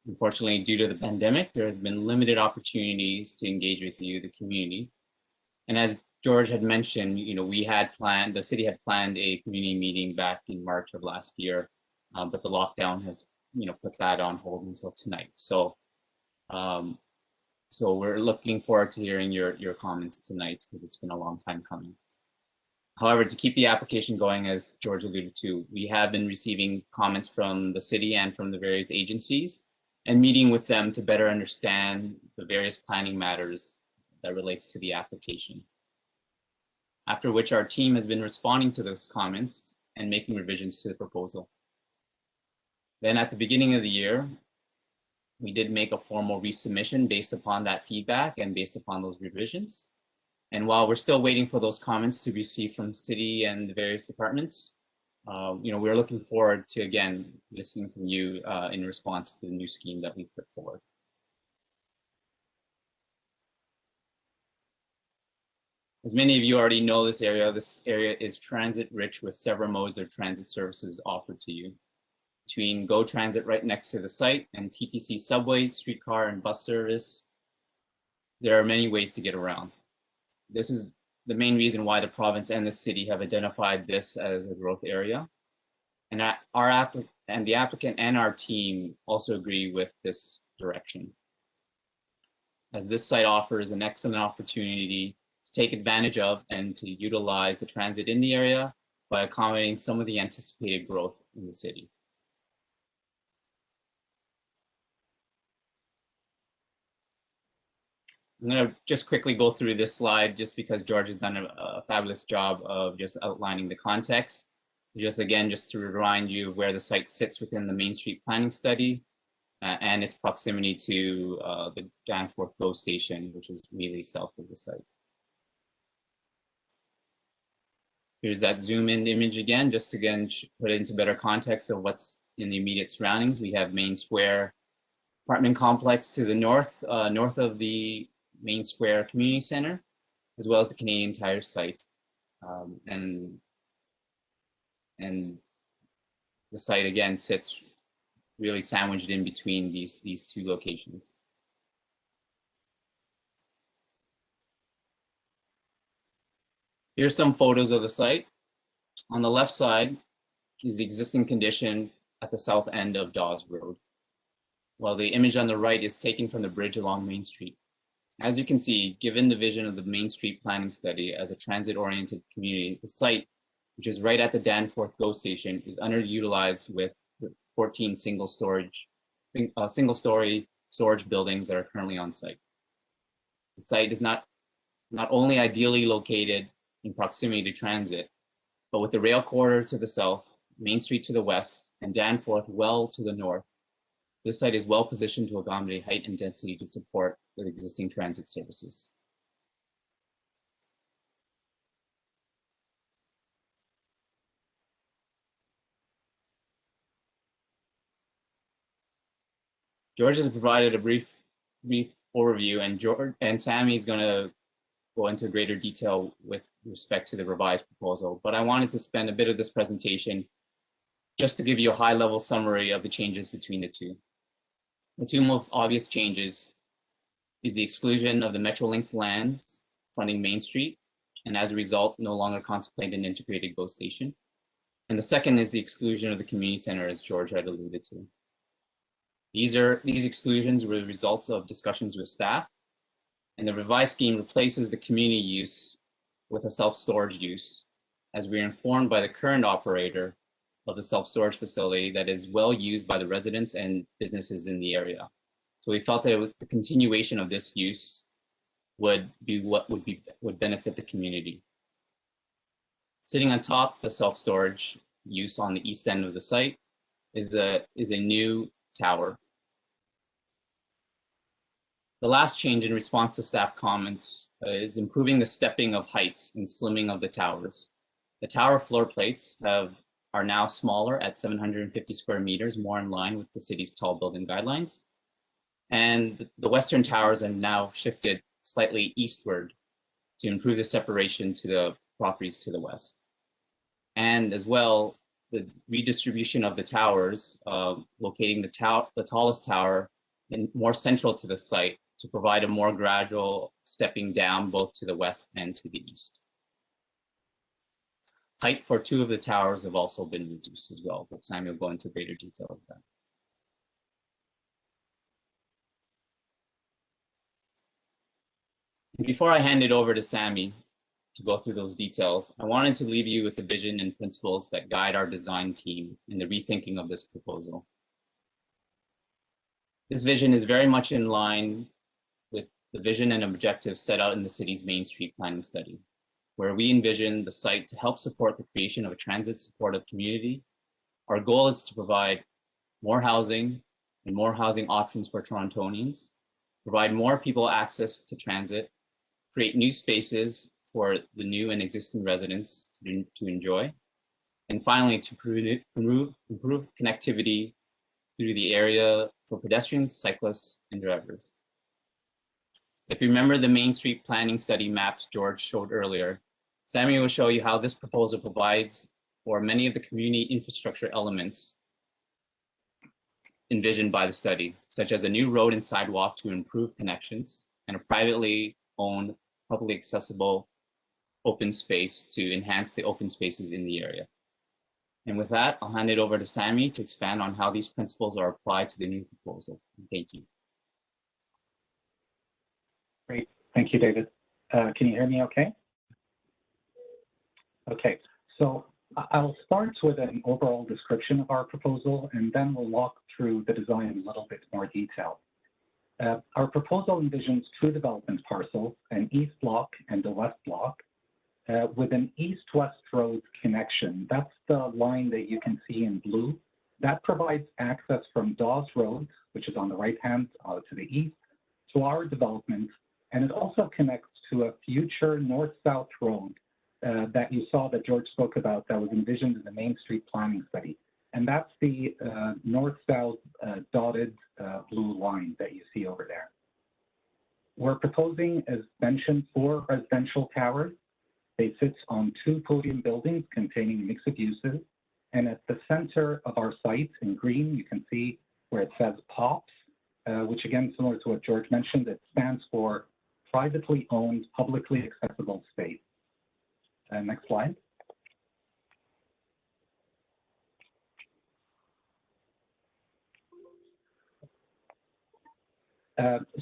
Unfortunately, due to the pandemic, there has been limited opportunities to engage with you, the community. And as George had mentioned, the city had planned a community meeting back in March of last year, but the lockdown has, put that on hold until tonight. So we're looking forward to hearing your comments tonight because it's been a long time coming. However, to keep the application going, as George alluded to, we have been receiving comments from the city and from the various agencies and meeting with them to better understand the various planning matters that relates to the application. after which our team has been responding to those comments and making revisions to the proposal. Then at the beginning of the year, we did make a formal resubmission based upon that feedback and based upon those revisions. And while we're still waiting for those comments to be received from city and the various departments, we're looking forward to, again, listening from you in response to the new scheme that we put forward. As many of you already know, this area is transit rich with several modes of transit services offered to you. Between GO Transit right next to the site and TTC subway, streetcar, and bus service, there are many ways to get around. This is the main reason why the province and the city have identified this as a growth area. And the applicant and our team also agree with this direction, as this site offers an excellent opportunity to take advantage of and to utilize the transit in the area by accommodating some of the anticipated growth in the city. I'm going to just quickly go through this slide just because George has done a fabulous job of just outlining the context. Just to remind you of where the site sits within the Main Street planning study and its proximity to the Danforth GO station, which is immediately south of the site. Here's that zoom in image again, just again put it into better context of what's in the immediate surroundings. We have Main Square apartment complex to the north, north of the Main Square Community Center, as well as the Canadian Tire site. And the site again sits really sandwiched in between these two locations. Here's some photos of the site. On the left side is the existing condition at the south end of Dawes Road, while the image on the right is taken from the bridge along Main Street. As you can see, given the vision of the Main Street planning study as a transit-oriented community, the site, which is right at the Danforth GO station, is underutilized with 14 single-story storage buildings that are currently on site. The site is not only ideally located in proximity to transit, but with the rail corridor to the south, Main Street to the west, and Danforth well to the north, this site is well positioned to accommodate height and density to support the existing transit services. George has provided a brief overview, and Sammy is going to go into greater detail with respect to the revised proposal. But I wanted to spend a bit of this presentation just to give you a high-level summary of the changes between the two. The two most obvious changes is the exclusion of the Metrolinx lands fronting Main Street, and as a result, no longer contemplate an integrated GO station. And the second is the exclusion of the community center, as George had alluded to. These exclusions were the results of discussions with staff, and the revised scheme replaces the community use with a self-storage use, as we are informed by the current operator of the self-storage facility that is well used by the residents and businesses in the area. So we felt that the continuation of this use would be what would benefit the community. Sitting on top, the self-storage use on the east end of the site is a new tower. The last change in response to staff comments is improving the stepping of heights and slimming of the towers. The tower floor plates are now smaller at 750 square meters, more in line with the city's tall building guidelines. And the western towers are now shifted slightly eastward to improve the separation to the properties to the west. And as well, the redistribution of the towers, locating the tallest tower more central to the site to provide a more gradual stepping down both to the west and to the east. Height for two of the towers have also been reduced as well, but Samuel will go into greater detail of that. Before I hand it over to Sammy to go through those details, I wanted to leave you with the vision and principles that guide our design team in the rethinking of this proposal. This vision is very much in line with the vision and objectives set out in the city's Main Street planning study. where we envision the site to help support the creation of a transit supportive community. Our goal is to provide more housing and more housing options for Torontonians, provide more people access to transit, create new spaces for the new and existing residents to enjoy, and finally to improve connectivity through the area for pedestrians, cyclists, and drivers. If you remember the Main Street planning study maps George showed earlier, Sammy will show you how this proposal provides for many of the community infrastructure elements envisioned by the study, such as a new road and sidewalk to improve connections, and a privately owned, publicly accessible open space to enhance the open spaces in the area. And with that, I'll hand it over to Sammy to expand on how these principles are applied to the new proposal. Thank you. Great, thank you, David. Can you hear me okay? Okay, so I'll start with an overall description of our proposal, and then we'll walk through the design in a little bit more detail. Our proposal envisions two development parcels, an east block and a west block, with an east-west road connection. That's the line that you can see in blue. That provides access from Dawes Road, which is on the right hand to the east, to our development, and it also connects to a future north-south road that you saw that George spoke about that was envisioned in the Main Street planning study. And that's the north-south dotted blue line that you see over there. We're proposing, as mentioned, 4 residential towers. They sit on 2 podium buildings containing a mix of uses. And at the center of our site in green, you can see where it says POPs, which again, similar to what George mentioned, it stands for privately owned, publicly accessible space. Next slide.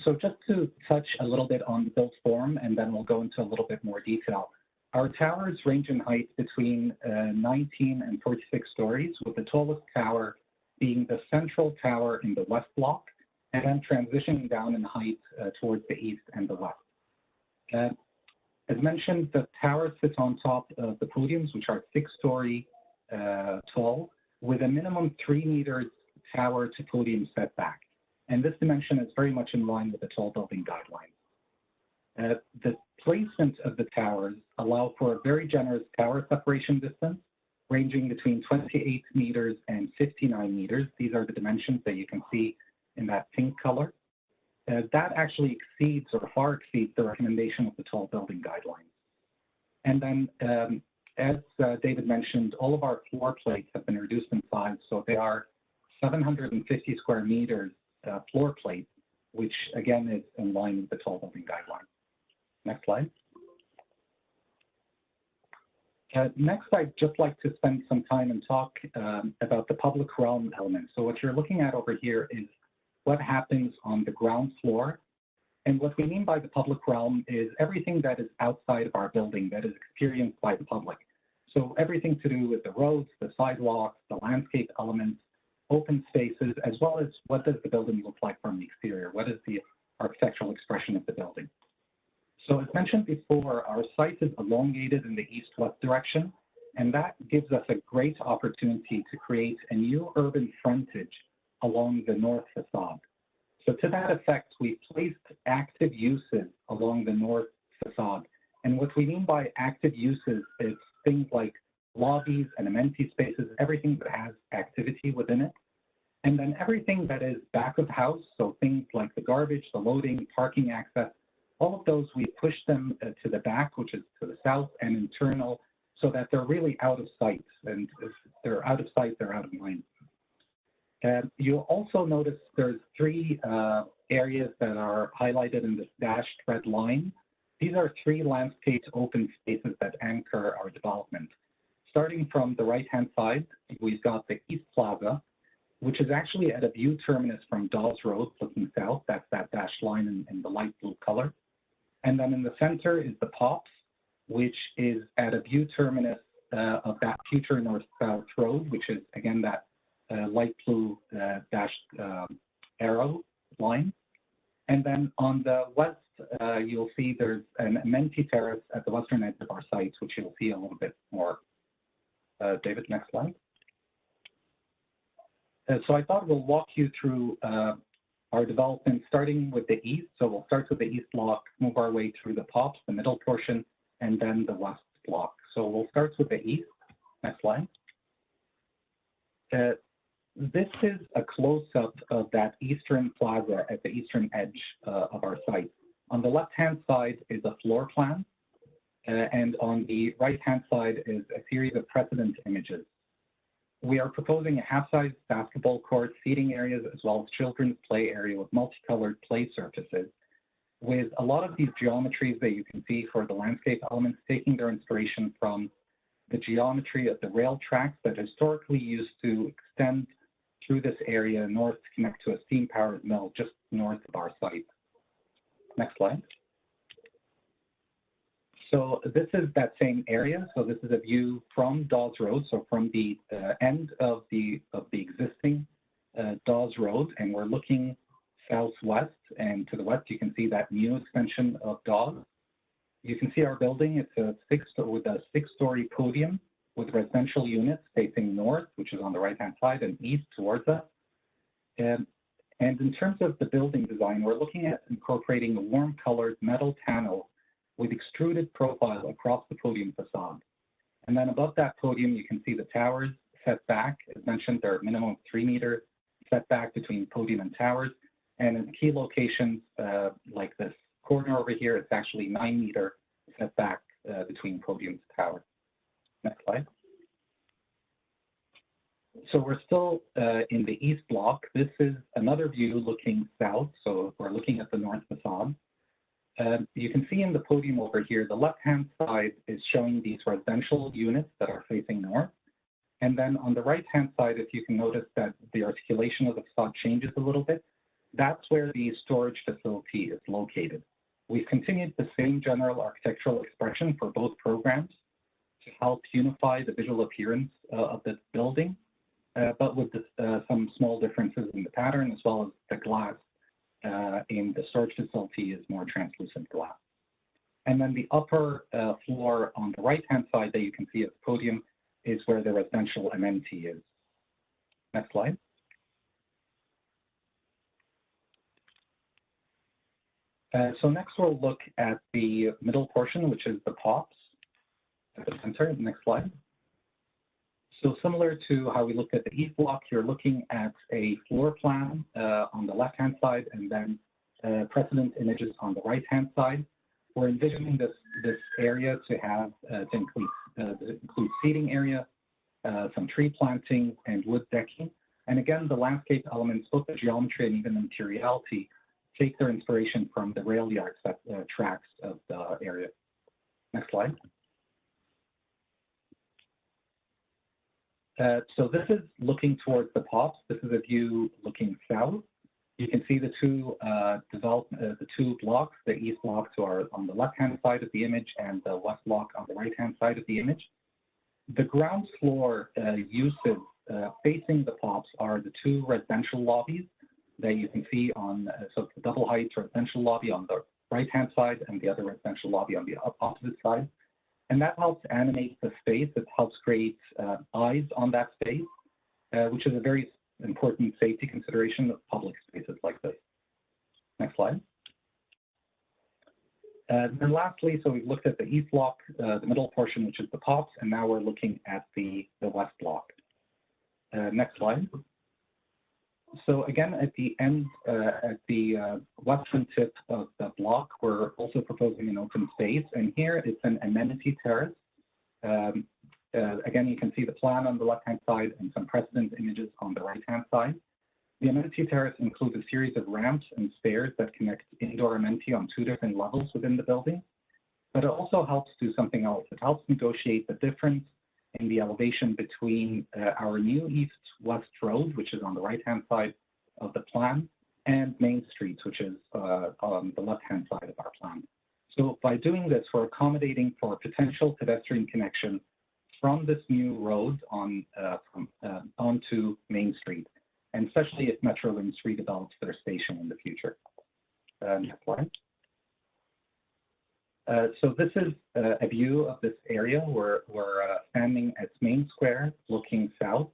So just to touch a little bit on the built form, and then we'll go into a little bit more detail. Our towers range in height between 19 and 46 stories, with the tallest tower being the central tower in the west block, and then transitioning down in height towards the east and the west. As mentioned, the tower sits on top of the podiums, which are 6-story tall, with a minimum 3 meters tower to podium setback. And this dimension is very much in line with the tall building guidelines. The placement of the towers allow for a very generous tower separation distance, ranging between 28 meters and 59 meters. These are the dimensions that you can see in that pink color. That actually exceeds or far exceeds the recommendation of the tall building guidelines. And then, as David mentioned, all of our floor plates have been reduced in size, so they are 750 square meters floor plate, which again is in line with the tall building guidelines. Next slide. Next, I'd just like to spend some time and talk about the public realm element. So what you're looking at over here is what happens on the ground floor. And what we mean by the public realm is everything that is outside of our building that is experienced by the public. So everything to do with the roads, the sidewalks, the landscape elements, open spaces, as well as what does the building look like from the exterior? What is the architectural expression of the building? So as mentioned before, our site is elongated in the east-west direction, and that gives us a great opportunity to create a new urban frontage along the north facade. So to that effect, we placed active uses along the north facade. And what we mean by active uses is things like lobbies and amenity spaces, everything that has activity within it. And then everything that is back of house, so things like the garbage, the loading, parking access, all of those, we push them to the back, which is to the south, and internal, so that they're really out of sight. And if they're out of sight, they're out of mind. You'll also notice there's 3 areas that are highlighted in this dashed red line. These are 3 landscaped open spaces that anchor our development. Starting from the right-hand side, we've got the East Plaza, which is actually at a view terminus from Dawes Road looking south. That's that dashed line in the light blue color. And then in the center is the POPs, which is at a view terminus of that future north-south road, which is, again, that light blue dashed arrow line. And then on the west you'll see there's an amenity terrace at the western edge of our site, which you'll see a little bit more. David, next slide. So I thought we'll walk you through our development, starting with the east. So we'll start with the east block, move our way through the POPs, the middle portion, and then the west block. So we'll start with the east. Next slide. This is a close-up of that eastern plaza at the eastern edge of our site. On the left-hand side is a floor plan, and on the right-hand side is a series of precedent images. We are proposing a half-size basketball court, seating areas, as well as children's play area with multicolored play surfaces, with a lot of these geometries that you can see for the landscape elements taking their inspiration from the geometry of the rail tracks that historically used to extend through this area north to connect to a steam-powered mill just north of our site. Next slide. So this is that same area. So this is a view from Dawes Road, so from the end of the existing Dawes Road, and we're looking southwest, and to the west you can see that new extension of Dawes. You can see our building. It's a six-story podium with residential units facing north, which is on the right-hand side, and east towards us. And in terms of the building design, we're looking at incorporating a warm-colored metal panel with extruded profile across the podium facade. And then above that podium, you can see the towers set back. As mentioned, there are minimum 3-meter setback between podium and towers. And in key locations like this corner over here, it's actually 9-meter setback between podium to tower. Next slide. So we're still in the east block. This is another view looking south. So we're looking at the north facade. You can see in the podium over here, the left-hand side is showing these residential units that are facing north. And then on the right-hand side, if you can notice that the articulation of the facade changes a little bit, that's where the storage facility is located. We've continued the same general architectural expression for both programs to help unify the visual appearance of the building, but with some small differences in the pattern, as well as the glass in the storage facility is more translucent glass. And then the upper floor on the right-hand side that you can see as podium is where the residential amenity is. Next slide. So next we'll look at the middle portion, which is the POPs at the center. Next slide. So similar to how we looked at the east block, you're looking at a floor plan on the left-hand side and then precedent images on the right-hand side. We're envisioning this area to have to include seating area, some tree planting, and wood decking. And again, the landscape elements, both the geometry and even the materiality, take their inspiration from the rail yard tracks of the area. Next slide. So this is looking towards the POPs. This is a view looking south. You can see the two blocks, the east block on the left-hand side of the image and the west block on the right-hand side of the image. The ground floor uses facing the POPs are the two residential lobbies that you can see on, so it's the double height residential lobby on the right-hand side and the other residential lobby on the opposite side. And that helps animate the space. It helps create eyes on that space, which is a very important safety consideration of public spaces like this. Next slide. Then lastly, so we've looked at the east block, the middle portion, which is the POPs, and now we're looking at the west block. Next slide. So again, at the end, at the western tip of the block, we're also proposing an open space, and here it's an amenity terrace. Again, you can see the plan on the left-hand side and some precedent images on the right-hand side. The amenity terrace includes a series of ramps and stairs that connect indoor amenity on 2 different levels within the building, but it also helps do something else. It helps negotiate the difference in the elevation between our new east-west road, which is on the right-hand side of the plan, and Main Street, which is on the left-hand side of our plan. So by doing this, we're accommodating for a potential pedestrian connection from this new road onto Main Street, and especially if Metrolinx redevelops their station in the future. Next slide. So this is a view of this area. We're standing at Main Square looking south.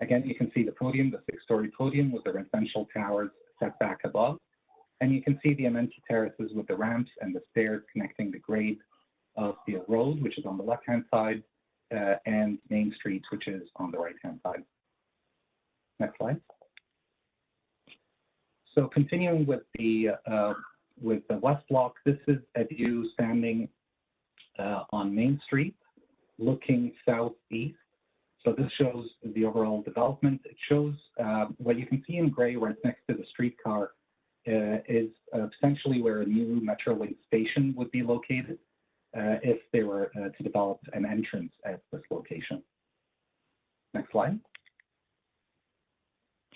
Again, you can see the podium, the 6-story podium with the residential towers set back above. And you can see the amenity terraces with the ramps and the stairs connecting the grade of the road, which is on the left-hand side, and Main Street, which is on the right-hand side. Next slide. So continuing with the West Block, this is a view standing on Main Street, looking southeast. So this shows the overall development. It shows what you can see in gray right next to the streetcar is potentially where a new Metrolink station would be located if they were to develop an entrance at this location. Next slide.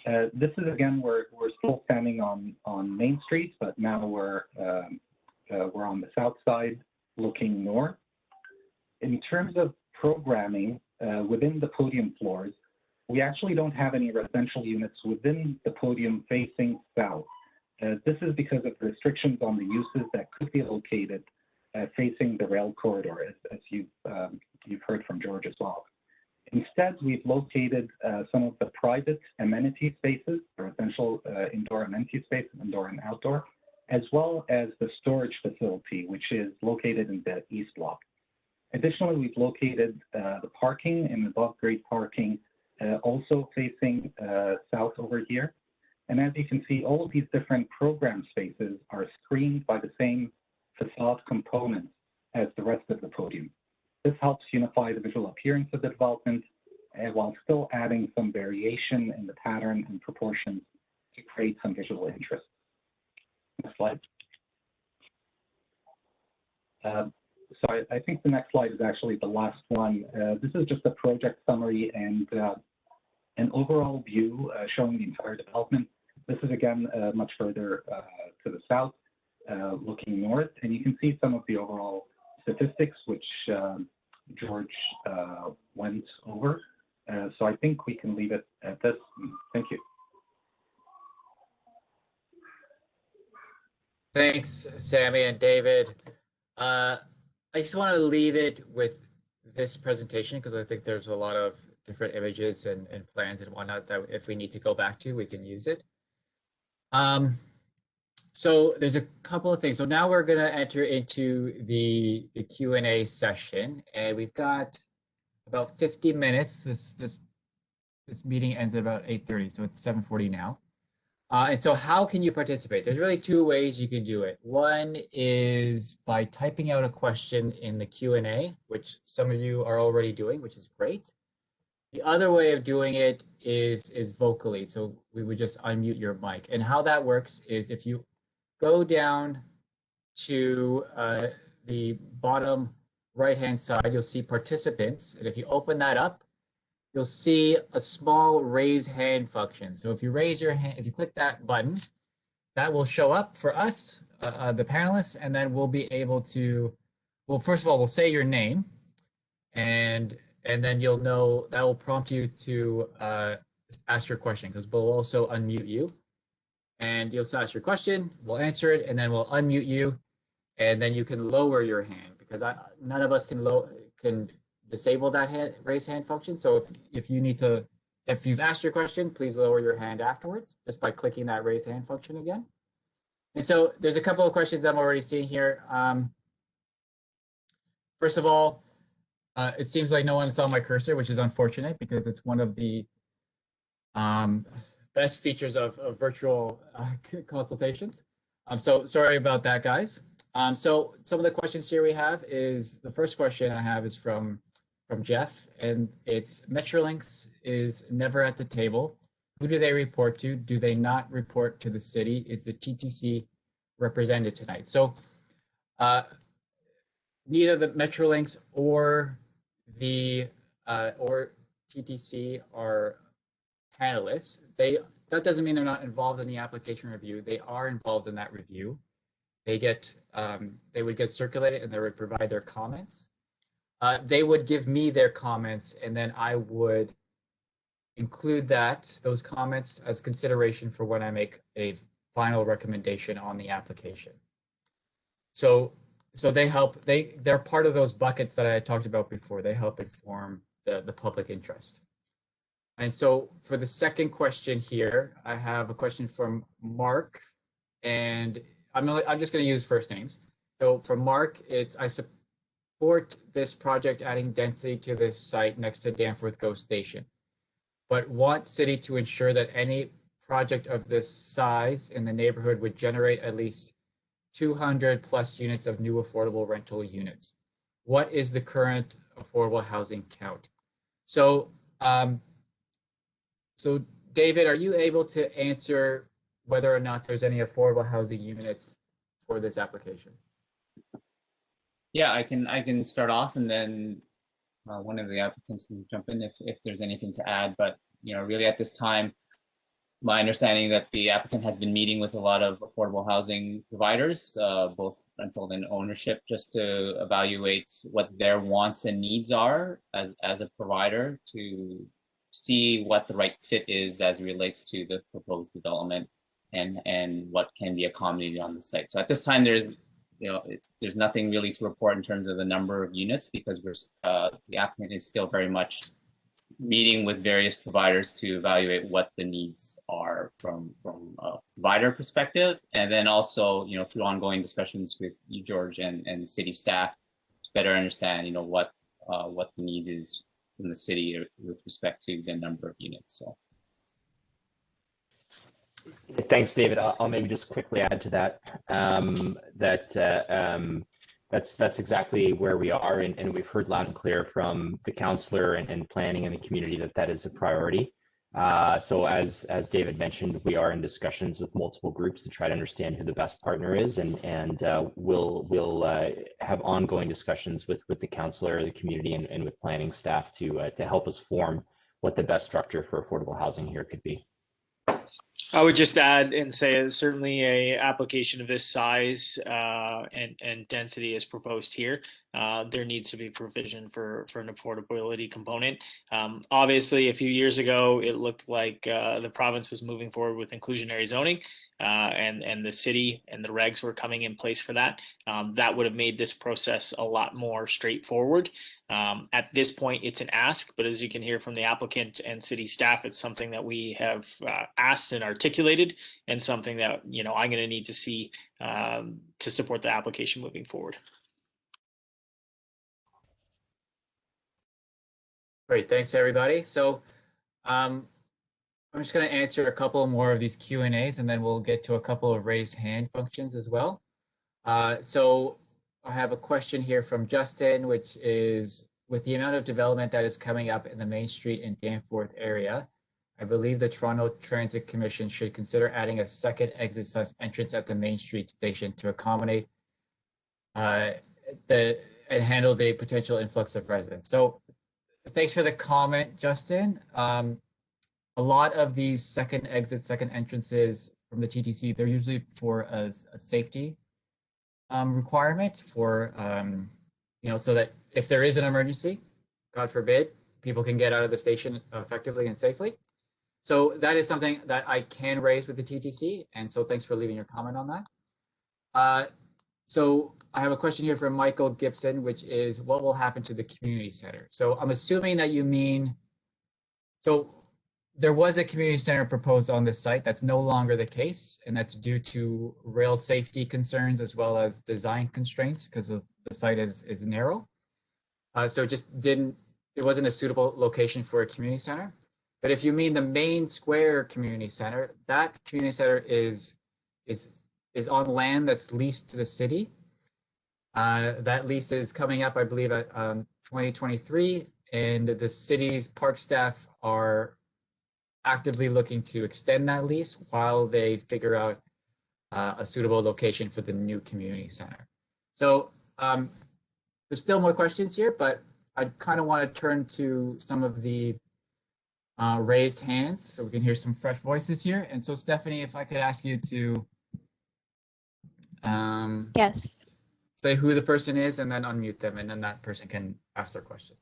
This is again, we're still standing on Main Street, but now we're on the south side looking north. In terms of programming within the podium floors, we actually don't have any residential units within the podium facing south. This is because of restrictions on the uses that could be located facing the rail corridor, as you've heard from George as well. Instead, we've located some of the private amenity spaces, residential indoor amenity spaces, indoor and outdoor, as well as the storage facility, which is located in the East Block. Additionally, we've located the parking and above-grade parking also facing south over here. And as you can see, all of these different program spaces are screened by the same facade components as the rest of the podium. This helps unify the visual appearance of the development while still adding some variation in the pattern and proportions to create some visual interest. Next slide. So I think the next slide is actually the last one. This is just a project summary and an overall view showing the entire development. This is again much further to the south, looking north, and you can see some of the overall statistics which George went over. So I think we can leave it at this. Thank you. Thanks, Sammy and David. I just want to leave it with this presentation because I think there's a lot of different images and plans and whatnot that if we need to go back to, we can use it. So there's a couple of things. So now we're going to enter into the Q&A session, and we've got about 50 minutes. This meeting ends at about 8:30, so it's 7:40 now. And so how can you participate? There's really two ways you can do it. One is by typing out a question in the Q&A, which some of you are already doing, which is great. The other way of doing it is vocally. So we would just unmute your mic. And how that works is if you go down to the bottom right-hand side, you'll see participants. And if you open that up, you'll see a small raise hand function. So if you raise your hand, if you click that button, that will show up for us, the panelists, and then we'll be able to, well, first of all, we'll say your name, and then you'll know, that will prompt you to ask your question, because we'll also unmute you. And you'll ask your question, we'll answer it, and then we'll unmute you, and then you can lower your hand, because none of us can disable that raise hand function. So if you need to, if you've asked your question, please lower your hand afterwards, just by clicking that raise hand function again. And so there's a couple of questions I'm already seeing here. First of all, it seems like no one saw my cursor, which is unfortunate because it's one of the best features of virtual consultations. So sorry about that, guys. So some of the questions here we have is, the first question I have is from Jeff, and it's Metrolinx is never at the table. Who do they report to? Do they not report to the city? Is the TTC represented tonight? So neither the Metrolinx or the or TTC are panelists. That doesn't mean they're not involved in the application review. They are involved in that review. They would get circulated and they would provide their comments. They would give me their comments, and then I would include those comments as consideration for when I make a final recommendation on the application. So so they help, they're part of those buckets that I had talked about before. They help inform the public interest. And so for the second question here, I have a question from Mark, and I'm just going to use first names. So for Mark, it's I support this project adding density to this site next to Danforth GO Station, but want city to ensure that any project of this size in the neighborhood would generate at least 200 plus units of new affordable rental units. What is the current affordable housing count? So, so David, are you able to answer whether or not there's any affordable housing units for this application? Yeah, I can start off, and then one of the applicants can jump in if there's anything to add. But really at this time, my understanding that the applicant has been meeting with a lot of affordable housing providers, both rental and ownership, just to evaluate what their wants and needs are as a provider, to see what the right fit is as it relates to the proposed development and what can be accommodated on the site. So at this time, there's nothing really to report in terms of the number of units, because the applicant is still very much meeting with various providers to evaluate what the needs are from a provider perspective, and then also through ongoing discussions with you, George, and city staff to better understand what the needs is in the city with respect to the number of units. So thanks, David. I'll maybe just quickly add to that. That's exactly where we are, and we've heard loud and clear from the councillor and planning and the community that is a priority. So as David mentioned, we are in discussions with multiple groups to try to understand who the best partner is, and we'll have ongoing discussions with the councillor, the community, and with planning staff to help us form what the best structure for affordable housing here could be. I would just add and say certainly a application of this size and density as proposed here, there needs to be provision for an affordability component. Obviously, a few years ago, it looked like the province was moving forward with inclusionary zoning, and the city and the regs were coming in place for that. That would have made this process a lot more straightforward. At this point, it's an ask, but as you can hear from the applicant and city staff, it's something that we have asked and articulated, and something that I'm going to need to see to support the application moving forward. Great, thanks everybody. So I'm just going to answer a couple more of these Q&As, and then we'll get to a couple of raised hand functions as well. So I have a question here from Justin, which is, with the amount of development that is coming up in the Main Street and Danforth area, I believe the Toronto Transit Commission should consider adding a second exit entrance at the Main Street station to accommodate and handle the potential influx of residents. So thanks for the comment, Justin. A lot of these second entrances from the TTC, they're usually for a safety requirement for, so that if there is an emergency, God forbid, people can get out of the station effectively and safely. So that is something that I can raise with the TTC. And so thanks for leaving your comment on that. So I have a question here from Michael Gibson, which is, what will happen to the community center? So I'm assuming that you mean, so there was a community center proposed on this site. That's no longer the case, and that's due to rail safety concerns as well as design constraints because the site is narrow. So it wasn't a suitable location for a community center. But if you mean the main square community center, that community center is on land that's leased to the city. That lease is coming up, I believe, at 2023, and the city's park staff are actively looking to extend that lease while they figure out a suitable location for the new community center. So there's still more questions here, but I kind of want to turn to some of the raised hands so we can hear some fresh voices here. And so Stephanie, if I could ask you to yes, say who the person is and then unmute them, and then that person can ask their question.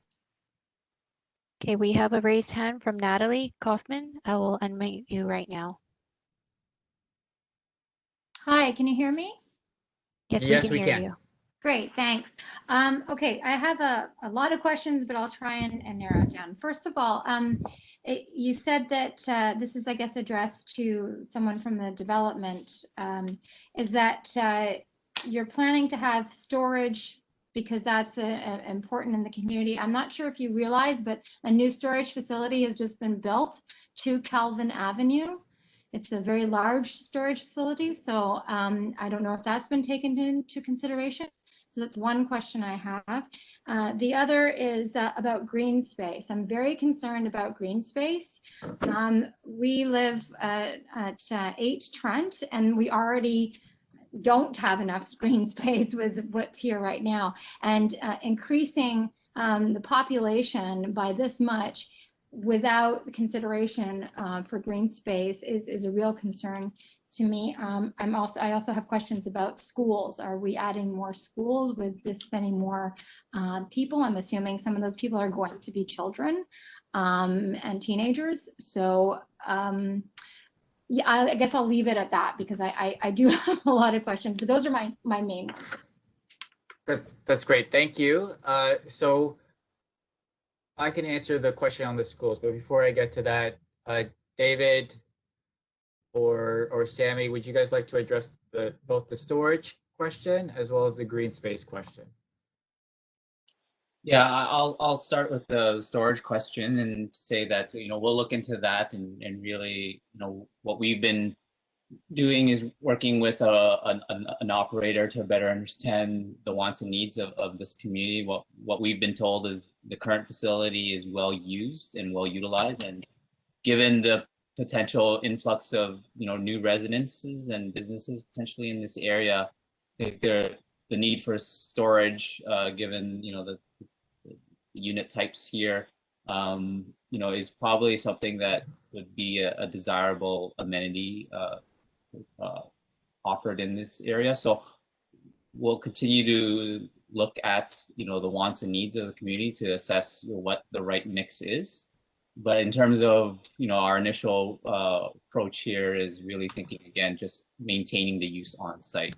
okay, we have a raised hand from Natalie Kaufman. I will unmute you right now. Hi, can you hear me? Yes, Yes, we can hear you. Great, thanks. Okay, I have a lot of questions, but I'll try and narrow it down. First of all, you said that this is, I guess, addressed to someone from the development, is that you're planning to have storage because that's important in the community. I'm not sure if you realize, but a new storage facility has just been built to Calvin Avenue. It's a very large storage facility, so I don't know if that's been taken into consideration. So that's one question I have. The other is about green space. I'm very concerned about green space. We live at 8 Trent, and we already don't have enough green space with what's here right now. And increasing the population by this much without consideration for green space is a real concern to me. I also have questions about schools. Are we adding more schools with this many more people? I'm assuming some of those people are going to be children and teenagers. So yeah, I guess I'll leave it at that because I do have a lot of questions, but those are my main ones. That's great. Thank you. So I can answer the question on the schools, but before I get to that, David or Sammy, would you guys like to address both the storage question as well as the green space question? Yeah, I'll start with the storage question and say that, we'll look into that and really, what we've been doing is working with an operator to better understand the wants and needs of this community. What we've been told is the current facility is well used and well utilized, and given the potential influx of new residences and businesses potentially in this area, I think the need for storage, given the unit types here, is probably something that would be a desirable amenity offered in this area. So we'll continue to look at the wants and needs of the community to assess what the right mix is. But in terms of our initial approach here is really thinking, again, just maintaining the use on site.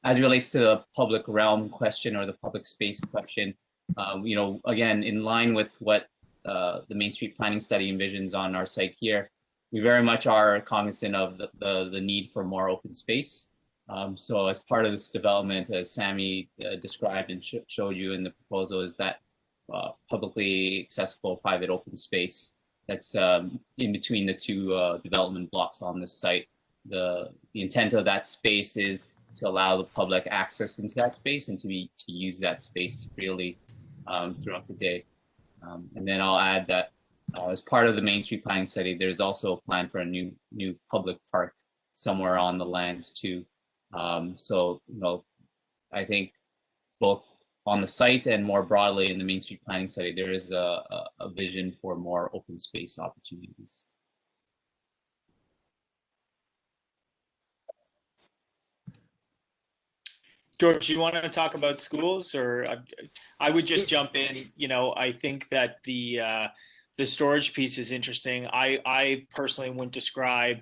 As it relates to the public realm question or the public space question, again, in line with what the Main Street Planning Study envisions on our site here, we very much are cognizant of the need for more open space. So as part of this development, as Sammy described and showed you in the proposal, is that publicly accessible private open space that's in between the two development blocks on this site. The intent of that space is to allow the public access into that space and to use that space freely throughout the day. And then I'll add that as part of the Main Street Planning Study, there's also a plan for a new public park somewhere on the lands too. So I think both on the site and more broadly in the Main Street Planning Study, there is a vision for more open space opportunities. George, you want to talk about schools, or I would just jump in. I think that the storage piece is interesting. I personally wouldn't describe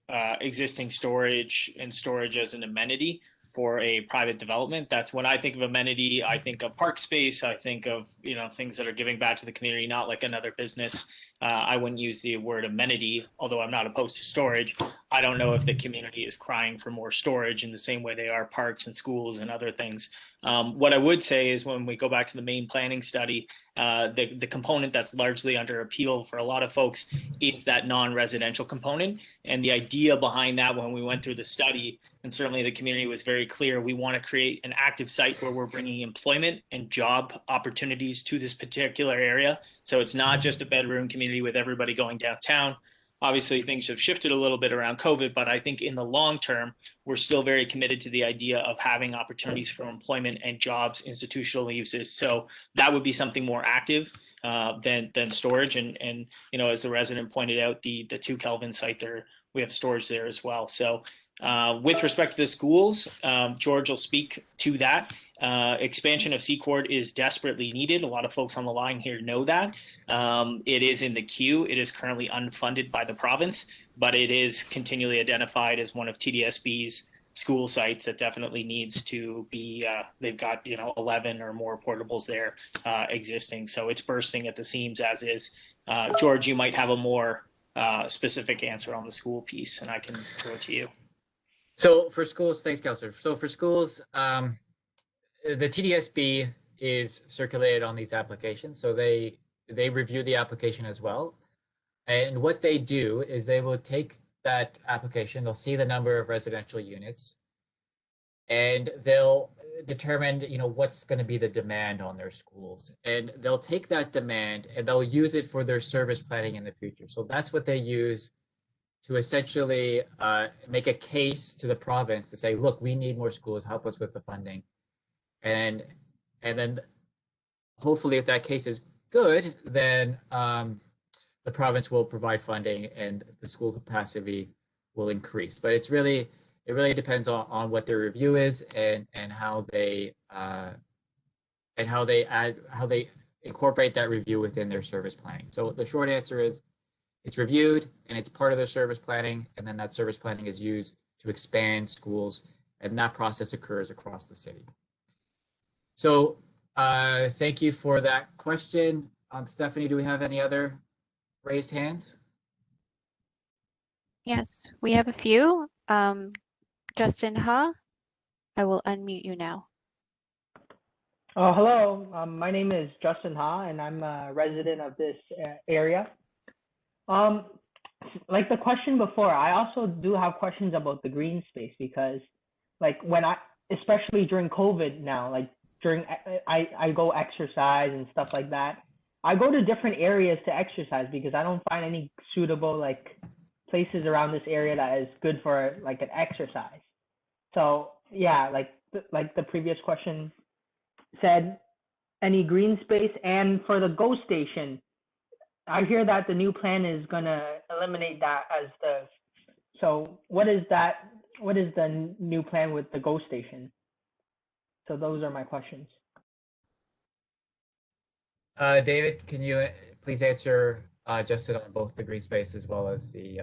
existing storage and storage as an amenity for a private development. That's when I think of amenity, I think of park space. I think of things that are giving back to the community, not like another business. I wouldn't use the word amenity, although I'm not opposed to storage. I don't know if the community is crying for more storage in the same way they are parks and schools and other things. What I would say is when we go back to the main planning study, the component that's largely under appeal for a lot of folks is that non-residential component. And the idea behind that when we went through the study, and certainly the community was very clear, we want to create an active site where we're bringing employment and job opportunities to this particular area. So it's not just a bedroom community with everybody going downtown. Obviously, things have shifted a little bit around COVID, but I think in the long term, we're still very committed to the idea of having opportunities for employment and jobs, institutional uses. So that would be something more active than storage. And as the resident pointed out, the 2 Kelvin site there, we have storage there as well. So with respect to the schools, George will speak to that. Expansion of Secord is desperately needed. A lot of folks on the line here know that. It is in the queue. It is currently unfunded by the province, but it is continually identified as one of TDSB's school sites that definitely needs to be, they've got, 11 or more portables there existing. So it's bursting at the seams as is. George, you might have a more specific answer on the school piece, and I can throw it to you. So for schools, thanks, Counselor. So for schools, the TDSB is circulated on these applications. So they review the application as well. And what they do is they will take that application, they'll see the number of residential units, and they'll determine, what's going to be the demand on their schools. And they'll take that demand and they'll use it for their service planning in the future. So that's what they use to essentially make a case to the province to say, look, we need more schools, help us with the funding. And then hopefully if that case is good, then the province will provide funding and the school capacity will increase. But it really depends on what their review is and how they incorporate that review within their service planning. So the short answer is it's reviewed and it's part of their service planning, and then that service planning is used to expand schools, and that process occurs across the city. So thank you for that question. Stephanie, do we have any other raised hands? Yes, we have a few. Justin Ha, I will unmute you now. Hello, my name is Justin Ha, and I'm a resident of this area. Like the question before, I also do have questions about the green space, because like especially during COVID now, like I go exercise and stuff like that. I go to different areas to exercise because I don't find any suitable like places around this area that is good for like an exercise. So yeah, like the previous question said, any green space. And for the GO station, I hear that the new plan is gonna eliminate that as so what is that? What is the new plan with the GO station? So those are my questions. David, can you please answer Justin on both the green space as well as the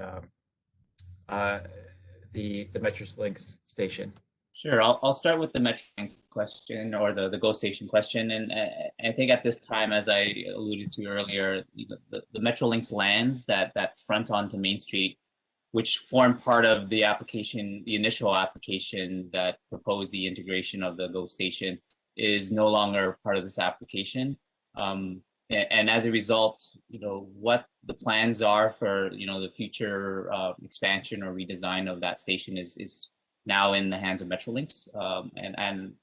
Metrolinx station? Sure, I'll start with the Metrolinx question, or the GO station question. And I think at this time, as I alluded to earlier, the Metrolinx lands that front onto Main Street, which form part of the application, the initial application that proposed the integration of the GO station, is no longer part of this application. And as a result, what the plans are for, the future expansion or redesign of that station is now in the hands of Metrolinx. And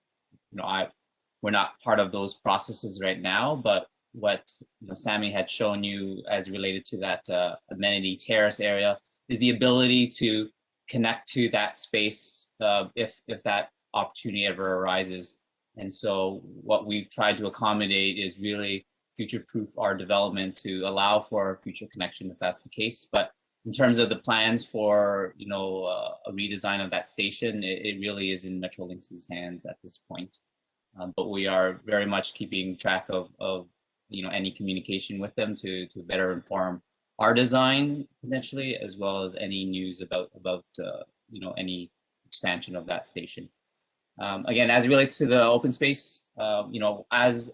we're not part of those processes right now, but what Sammy had shown you as related to that amenity terrace area is the ability to connect to that space if that opportunity ever arises. And so what we've tried to accommodate is really future-proof our development to allow for future connection if that's the case. But in terms of the plans for a redesign of that station, it really is in Metrolinx's hands at this point. But we are very much keeping track of any communication with them to better inform our design potentially, as well as any news about any expansion of that station. Again, as it relates to the open space, as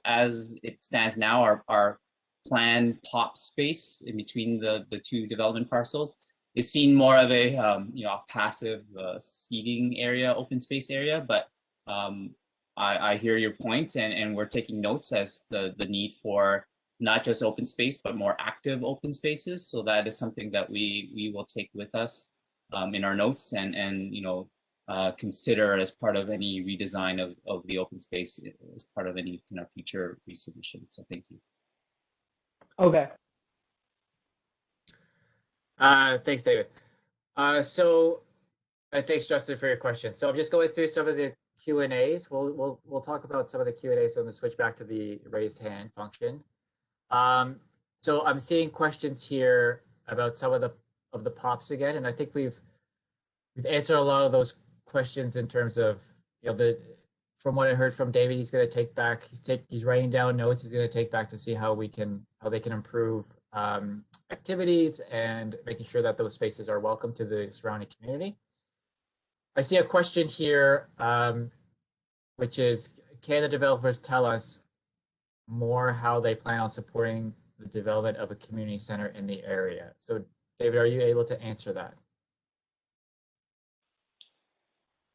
it stands now, our planned POP space in between the two development parcels is seen more of a passive seating area, open space area. But I hear your point, and we're taking notes as the need for not just open space, but more active open spaces. So that is something that we will take with us in our notes and consider as part of any redesign of the open space as part of any kind of future resubmission. So thank you. Okay. Thanks, David. Thanks, Justin, for your question. So I'm just going through some of the Q&As. We'll talk about some of the Q&As and then switch back to the raised hand function. So I'm seeing questions here about some of the POPs again, and I think we've answered a lot of those questions in terms of from what I heard from David, he's going to take back. He's writing down notes. He's going to take back to see how they can improve activities and making sure that those spaces are welcome to the surrounding community. I see a question here, which is, can the developers tell us more how they plan on supporting the development of a community center in the area? So David, are you able to answer that?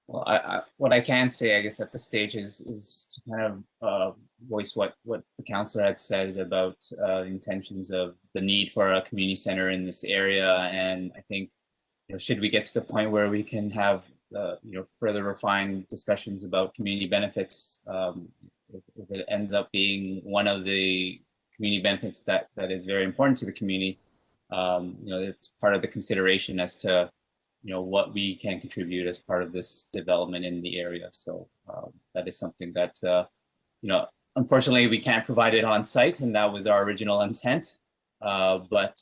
Well, what I can say, I guess, at this stage is to kind of voice what the councillor had said about intentions of the need for a community center in this area. And I think, should we get to the point where we can have further refined discussions about community benefits, if it ends up being one of the community benefits that is very important to the community, it's part of the consideration as to what we can contribute as part of this development in the area. So that is something that unfortunately we can't provide it on site, and that was our original intent. But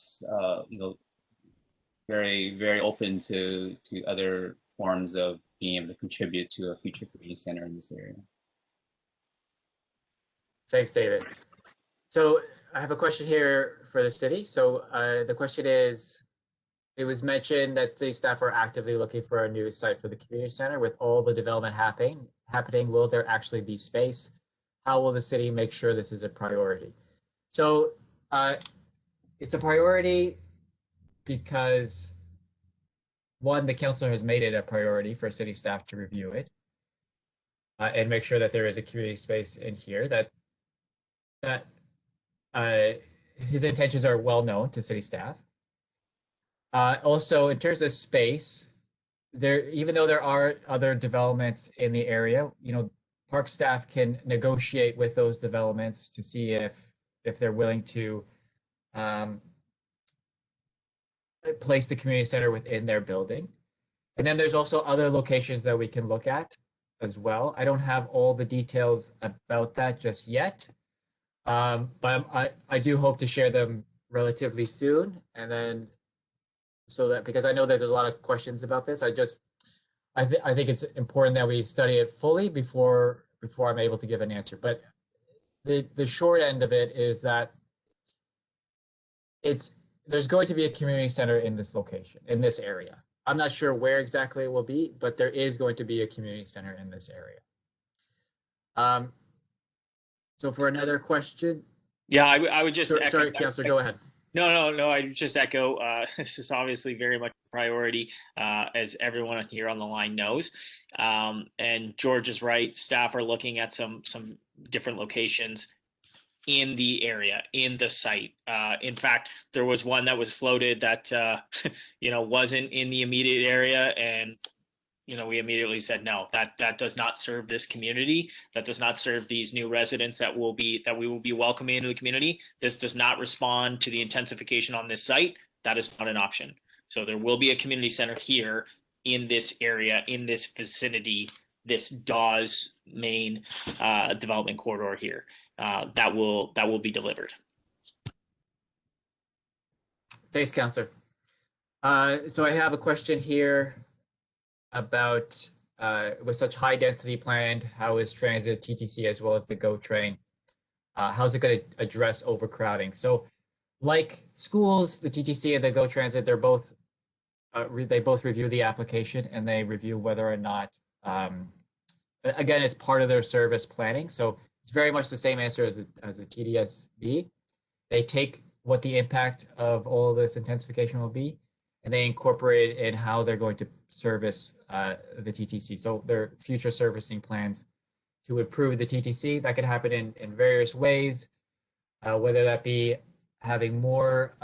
very, very open to other forms of being able to contribute to a future community center in this area. Thanks, David. So I have a question here for the city. So the question is, it was mentioned that city staff are actively looking for a new site for the community center. With all the development happening, will there actually be space? How will the city make sure this is a priority? So it's a priority because, one, the councilor has made it a priority for city staff to review it and make sure that there is a community space in here, that his intentions are well known to city staff. Also, in terms of space, even though there are other developments in the area, park staff can negotiate with those developments to see if they're willing to place the community center within their building. And then there's also other locations that we can look at as well. I don't have all the details about that just yet, but I do hope to share them relatively soon. And then so that, because I know there's a lot of questions about this, I think it's important that we study it fully before I'm able to give an answer. But the short end of it is that there's going to be a community center in this location, in this area. I'm not sure where exactly it will be, but there is going to be a community center in this area. So for another question. Yeah, I would just sorry, Councillor, go ahead. No. I just echo. This is obviously very much a priority, as everyone here on the line knows. And George is right. Staff are looking at some different locations in the area, in the site. In fact, there was one that was floated that wasn't in the immediate area, and we immediately said no. That does not serve this community. That does not serve these new residents that we will be welcoming into the community. This does not respond to the intensification on this site. That is not an option. So there will be a community center here in this area, in this vicinity, this Dawes main development corridor here. That will be delivered. Thanks, Councillor. So I have a question here about with such high density planned, how is transit, TTC, as well as the GO train? How's it going to address overcrowding? So like schools, the TTC and the GO transit, they're both, they both review the application and they review whether or not, again, it's part of their service planning. So it's very much the same answer as the TDSB. They take what the impact of all of this intensification will be, and they incorporate it in how they're going to service the TTC. So their future servicing plans to improve the TTC, that could happen in various ways, whether that be having more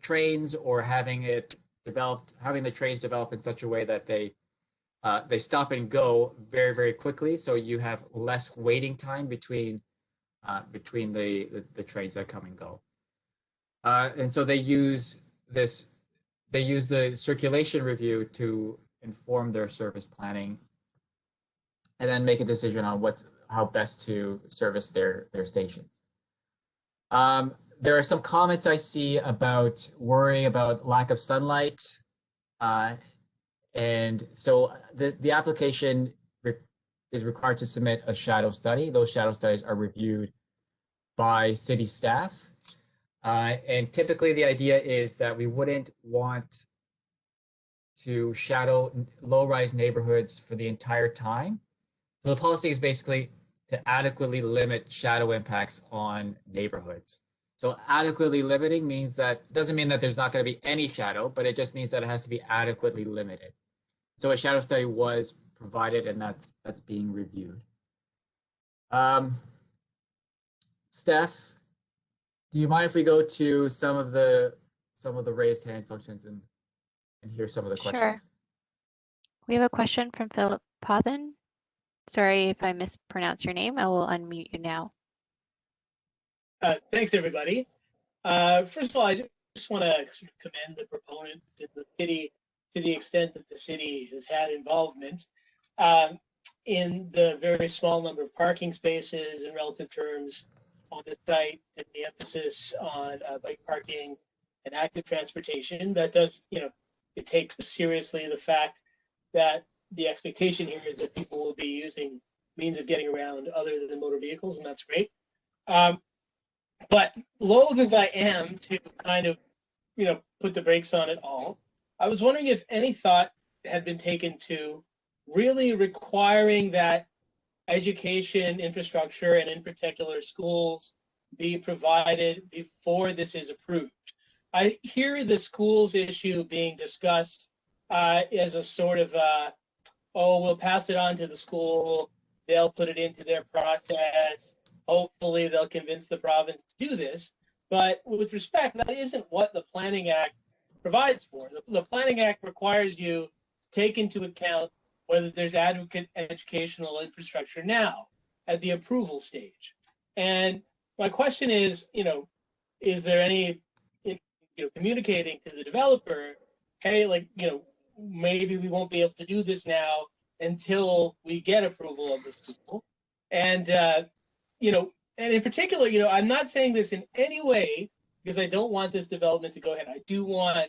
trains or having the trains develop in such a way that they stop and go very, very quickly. So you have less waiting time between the trains that come and go. And so they use the circulation review to inform their service planning and then make a decision on how best to service their stations. There are some comments I see about worry about lack of sunlight. And so the application is required to submit a shadow study. Those shadow studies are reviewed by city staff. And typically the idea is that we wouldn't want to shadow low-rise neighborhoods for the entire time. So the policy is basically to adequately limit shadow impacts on neighborhoods. So adequately limiting means that doesn't mean that there's not going to be any shadow, but it just means that it has to be adequately limited. So a shadow study was provided, and that's being reviewed. Steph, do you mind if we go to some of the raised hand functions and hear some of the Sure. questions? We have a question from Philip Pothen. Sorry if I mispronounced your name. I will unmute you now. Thanks, everybody. First of all, I just want to sort of commend the proponent and the city to the extent that the city has had involvement in the very small number of parking spaces in relative terms on the site, and the emphasis on bike parking and active transportation. That does, it takes seriously the fact that the expectation here is that people will be using means of getting around other than motor vehicles, and that's great. But loath as I am to kind of, put the brakes on it all, I was wondering if any thought had been taken to really requiring that education infrastructure, and in particular schools, be provided before this is approved. I hear the schools issue being discussed as a sort of, oh, we'll pass it on to the school, they'll put it into their process, hopefully they'll convince the province to do this. But with respect, that isn't what the Planning Act provides for. The Planning Act requires you to take into account whether there's adequate educational infrastructure now at the approval stage. And my question is, is there any, communicating to the developer, hey, maybe we won't be able to do this now until we get approval of the school. And, and in particular, I'm not saying this in any way because I don't want this development to go ahead. I do want,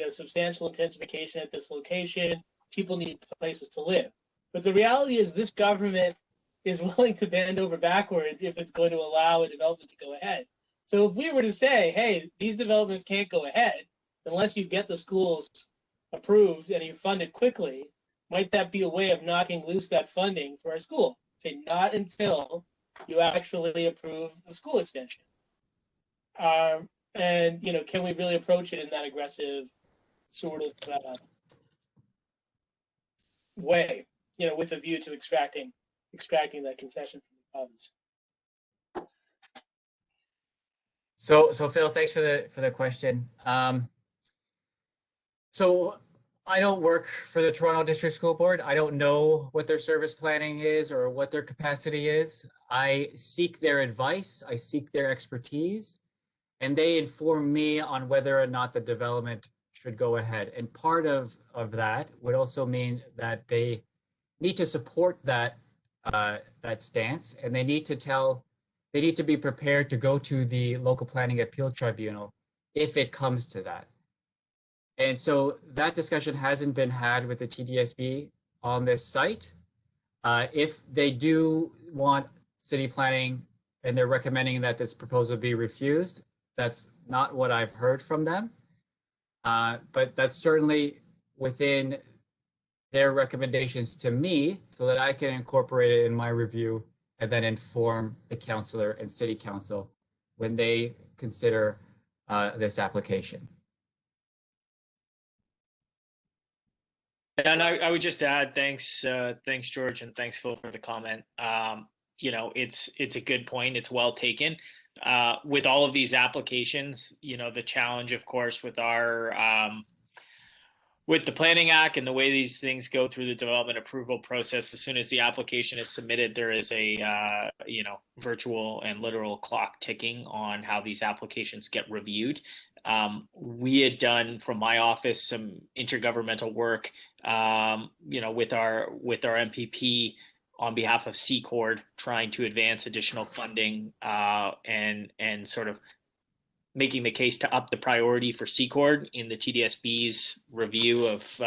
substantial intensification at this location. People need places to live. But the reality is this government is willing to bend over backwards if it's going to allow a development to go ahead. So if we were to say, hey, these developments can't go ahead unless you get the schools approved and you fund it quickly, might that be a way of knocking loose that funding for our school? Say not until you actually approve the school extension. And, can we really approach it in that aggressive sort of way, with a view to extracting that concession from the province? So Phil, thanks for the question. So I don't work for the Toronto District School Board. I don't know what their service planning is or what their capacity is. I seek their advice, I seek their expertise, and they inform me on whether or not the development should go ahead. And part of that would also mean that they need to support that that stance, and they need to be prepared to go to the local planning appeal tribunal if it comes to that. And so that discussion hasn't been had with the TDSB on this site. If they do want city planning and they're recommending that this proposal be refused, that's not what I've heard from them. But that's certainly within their recommendations to me so that I can incorporate it in my review and then inform the councillor and city council when they consider this application. And I would just add, thanks George, and thanks Phil for the comment. It's a good point. It's well taken. With all of these applications, the challenge, of course, with with the Planning Act and the way these things go through the development approval process, as soon as the application is submitted, there is a virtual and literal clock ticking on how these applications get reviewed. We had done from my office some intergovernmental work, with our MPP on behalf of CCORD, trying to advance additional funding and sort of making the case to up the priority for Secord in the TDSB's review of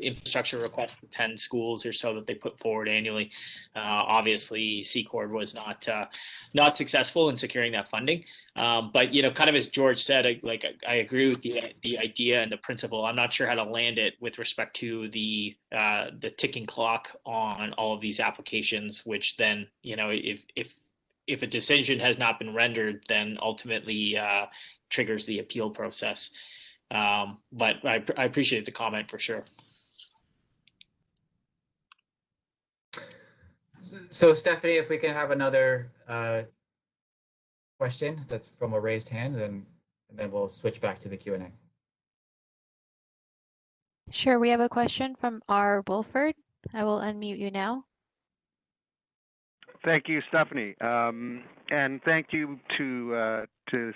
infrastructure requests for 10 schools or so that they put forward annually. Obviously, Secord was not successful in securing that funding. But kind of as George said, I agree with the idea and the principle. I'm not sure how to land it with respect to the ticking clock on all of these applications, which then if a decision has not been rendered, then ultimately triggers the appeal process. But I appreciate the comment for sure. So Stephanie, if we can have another question that's from a raised hand, and then we'll switch back to the Q&A. Sure, we have a question from R. Wolford. I will unmute you now. Thank you, Stephanie. And thank you to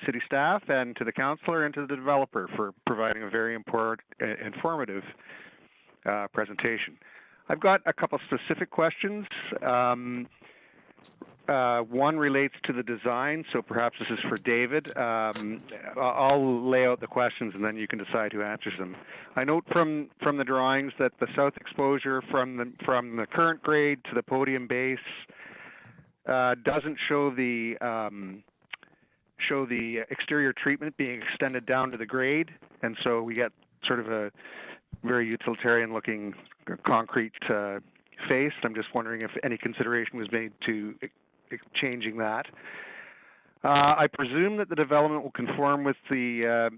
city staff and to the councillor and to the developer for providing a very informative presentation. I've got a couple specific questions. One relates to the design, so perhaps this is for David. I'll lay out the questions and then you can decide who answers them. I note from the drawings that the south exposure from the current grade to the podium base doesn't show the exterior treatment being extended down to the grade, and so we get sort of a very utilitarian looking concrete face. I'm just wondering if any consideration was made to changing that. I presume that the development will conform with the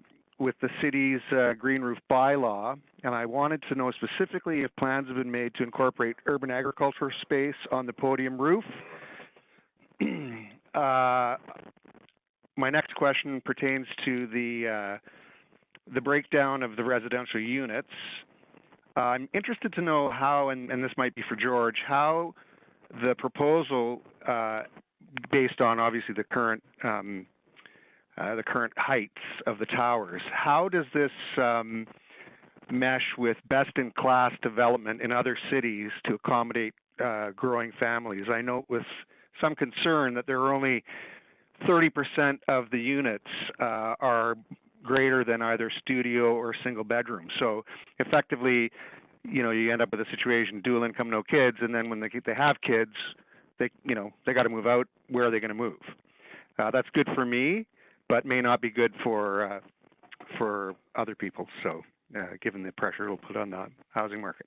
city's green roof bylaw, and I wanted to know specifically if plans have been made to incorporate urban agricultural space on the podium roof. My next question pertains to the breakdown of the residential units. I'm interested to know how, and this might be for George, how the proposal, based on obviously the current heights of the towers, how does this mesh with best-in-class development in other cities to accommodate growing families? I note with some concern that there are only 30% of the units are greater than either studio or single bedroom. So effectively, you end up with a situation, dual income, no kids, and then when they have kids, they got to move out. Where are they going to move? That's good for me, but may not be good for other people. So given the pressure it'll put on the housing market.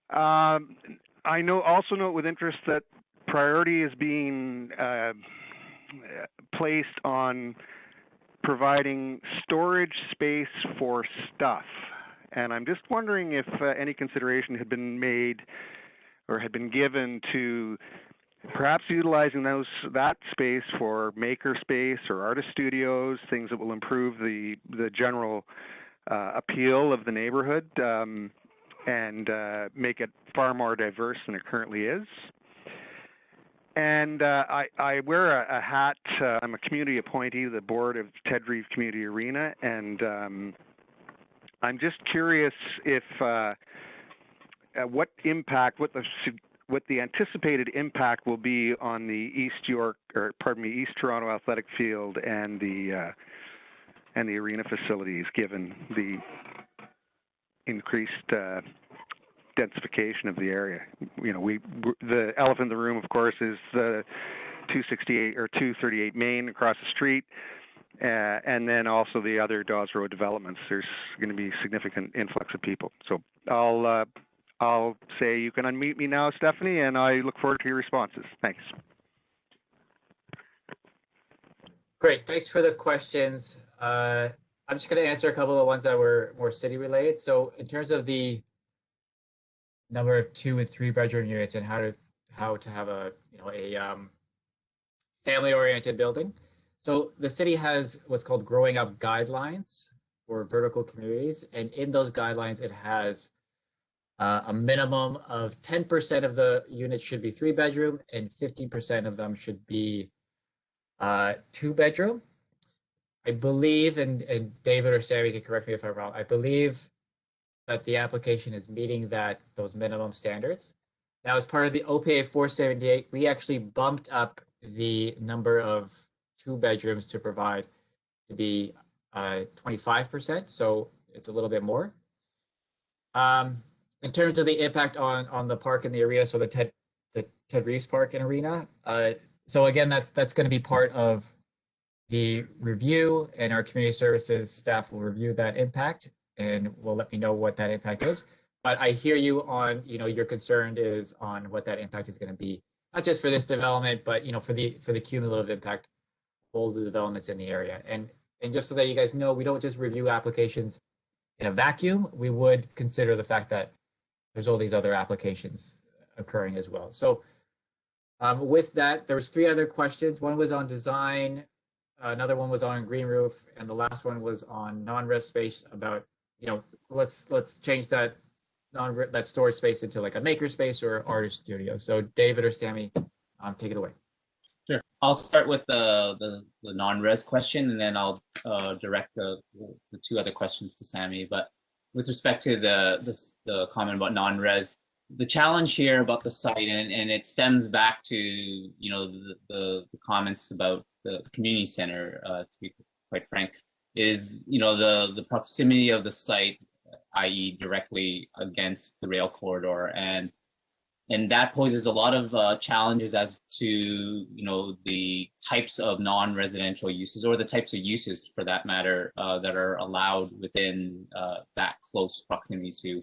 I also note with interest that priority is being placed on providing storage space for stuff. And I'm just wondering if any consideration had been made or had been given to perhaps utilizing that space for maker space or artist studios, things that will improve the general appeal of the neighborhood and make it far more diverse than it currently is. And I wear a hat. I'm a community appointee to the board of Ted Reeve Community Arena, and I'm just curious if what the anticipated impact will be on the East Toronto Athletic Field and the arena facilities, given the increased densification of the area. The elephant in the room, of course, is the 268 or 238 Main across the street, and then also the other Dawes Road developments. There's going to be significant influx of people. So I'll say you can unmute me now, Stephanie, and I look forward to your responses. Thanks. Great, thanks for the questions. I'm just going to answer a couple of the ones that were more city related. So in terms of the number of 2 and 3 bedroom units and how to have a family oriented building. So the city has what's called growing up guidelines for vertical communities, and in those guidelines it has a minimum of 10% of the units should be 3 bedroom and 15% of them should be 2 bedroom. I believe, and David or Sammy can correct me if I'm wrong, I believe that the application is meeting those minimum standards. Now, as part of the OPA 478, we actually bumped up the number of 2 bedrooms to provide to be 25%, so it's a little bit more. In terms of the impact on the park and the arena, so the Ted Reeves Park and Arena. So again, that's going to be part of the review, and our community services staff will review that impact and will let me know what that impact is. But I hear you on, your concern is on what that impact is going to be, not just for this development, but for the cumulative impact of all the developments in the area. And just so that you guys know, we don't just review applications in a vacuum. We would consider the fact that there's all these other applications occurring as well. So with that, there was 3 other questions. One was on design, another one was on green roof, and the last one was on non-res space about, let's change that that storage space into like a maker space or artist studio. So David or Sammy, take it away. Sure. I'll start with the non-res question, and then I'll direct the 2 other questions to Sammy. But with respect to the comment about non-res, the challenge here about the site, and it stems back to the comments about the community center, to be quite frank, is the proximity of the site, i.e. directly against the rail corridor, and that poses a lot of challenges as to the types of non-residential uses, or the types of uses for that matter, that are allowed within that close proximity to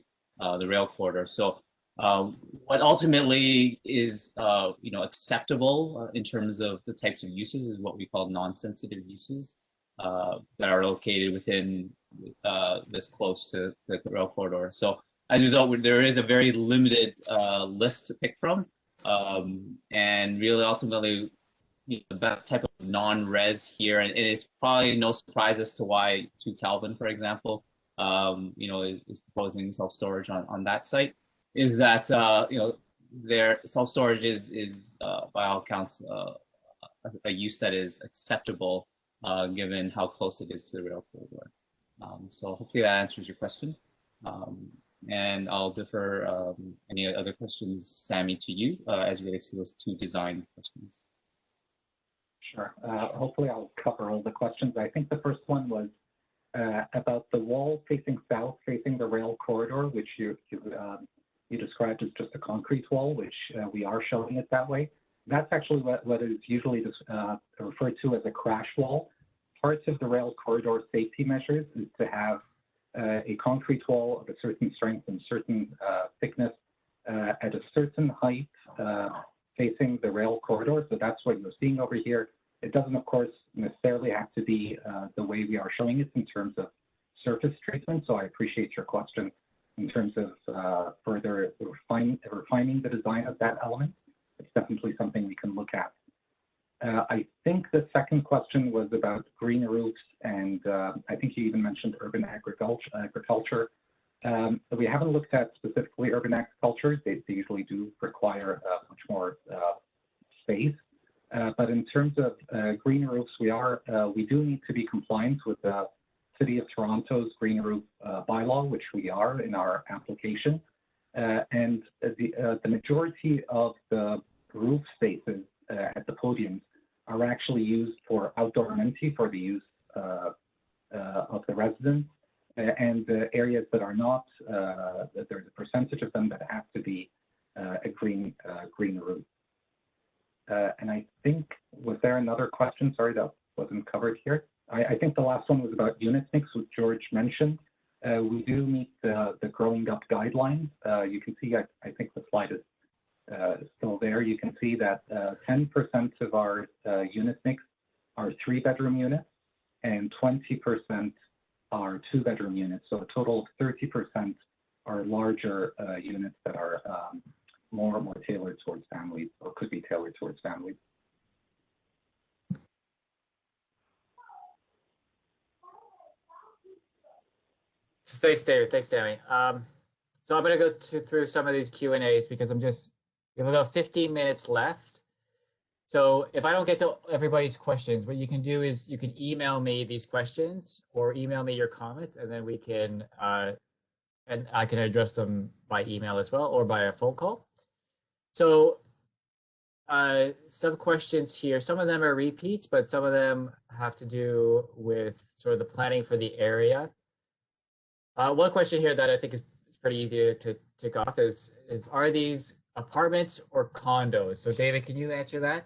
the rail corridor. So what ultimately is acceptable in terms of the types of uses is what we call non-sensitive uses that are located within this close to the rail corridor. So as a result, there is a very limited list to pick from, and really ultimately the best type of non-res here, and it is probably no surprise as to why 2 Calvin, for example, is proposing self-storage on that site, is that their self-storage is by all accounts a use that is acceptable given how close it is to the rail corridor. So hopefully that answers your question. And I'll defer any other questions, Sammy, to you as it relates to those 2 design questions. Sure. Hopefully I'll cover all the questions. I think the first one was about the wall facing south, facing the rail corridor, which you described as just a concrete wall, which we are showing it that way. That's actually what is usually referred to as a crash wall. Parts of the rail corridor safety measures is to have a concrete wall of a certain strength and certain thickness at a certain height facing the rail corridor. So that's what you're seeing over here. It doesn't, of course, necessarily have to be the way we are showing it in terms of surface treatment. So I appreciate your question in terms of further refining the design of that element. It's definitely something we can look at. I think the second question was about green roofs, and I think you even mentioned urban agriculture. We haven't looked at specifically urban agriculture. They usually do require much more space. But in terms of green roofs, we do need to be compliant with the City of Toronto's green roof bylaw, which we are in our application. And the majority of the roof spaces at the podiums are actually used for outdoor amenity for the use of the residents, and the areas that are not, there's a percentage of them that have to be a green roof. And I think, was there another question? Sorry, that wasn't covered here. I think the last one was about unit mix, which George mentioned. We do meet the growing up guidelines. You can see, I think the slide is still there. You can see that 10% of our unit mix are 3-bedroom units and 20% are 2-bedroom units. So a total of 30% are larger units that are more tailored towards families, or could be tailored towards families. Thanks, David. Thanks, Sammy. So I'm going to go through some of these Q&As because we have about 15 minutes left. So if I don't get to everybody's questions, what you can do is you can email me these questions or email me your comments, and then we can, and I can address them by email as well or by a phone call. So some questions here. Some of them are repeats, but some of them have to do with sort of the planning for the area. One question here that I think is pretty easy to tick off is are these apartments or condos? So David, can you answer that?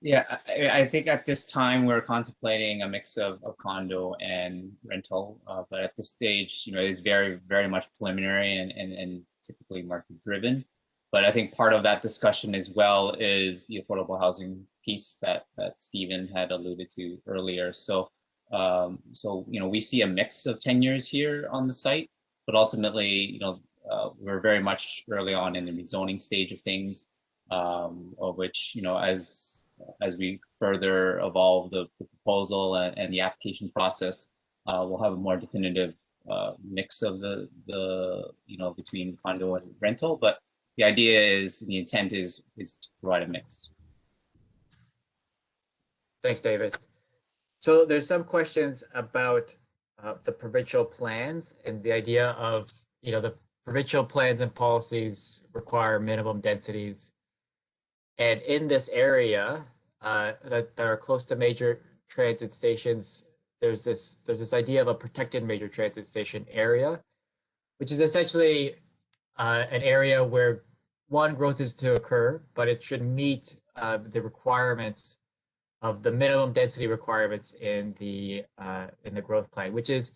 Yeah, I think at this time we're contemplating a mix of condo and rental, but at this stage, it is very much preliminary and typically market driven. But I think part of that discussion as well is the affordable housing piece that Stephen had alluded to earlier. So we see a mix of tenures here on the site, but ultimately, we're very much early on in the rezoning stage of things, of which, as we further evolve the proposal and the application process, we'll have a more definitive mix of the between condo and rental. But the idea is, the intent is to provide a mix. Thanks, David. So there's some questions about the provincial plans and the idea of, the provincial plans and policies require minimum densities. And in this area that are close to major transit stations, there's this idea of a protected major transit station area, which is essentially an area where growth is to occur, but it should meet the requirements of the minimum density requirements in the growth plan, which is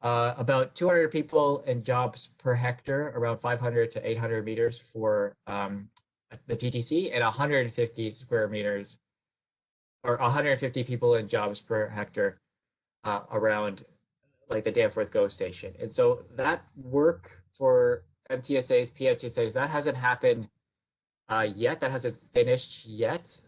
about 200 people and jobs per hectare, around 500 to 800 meters for the GTC, and 150 square meters, or 150 people and jobs per hectare around like the Danforth GO station. And so that work for MTSAs, PMTSAs, that hasn't happened yet. That hasn't finished yet.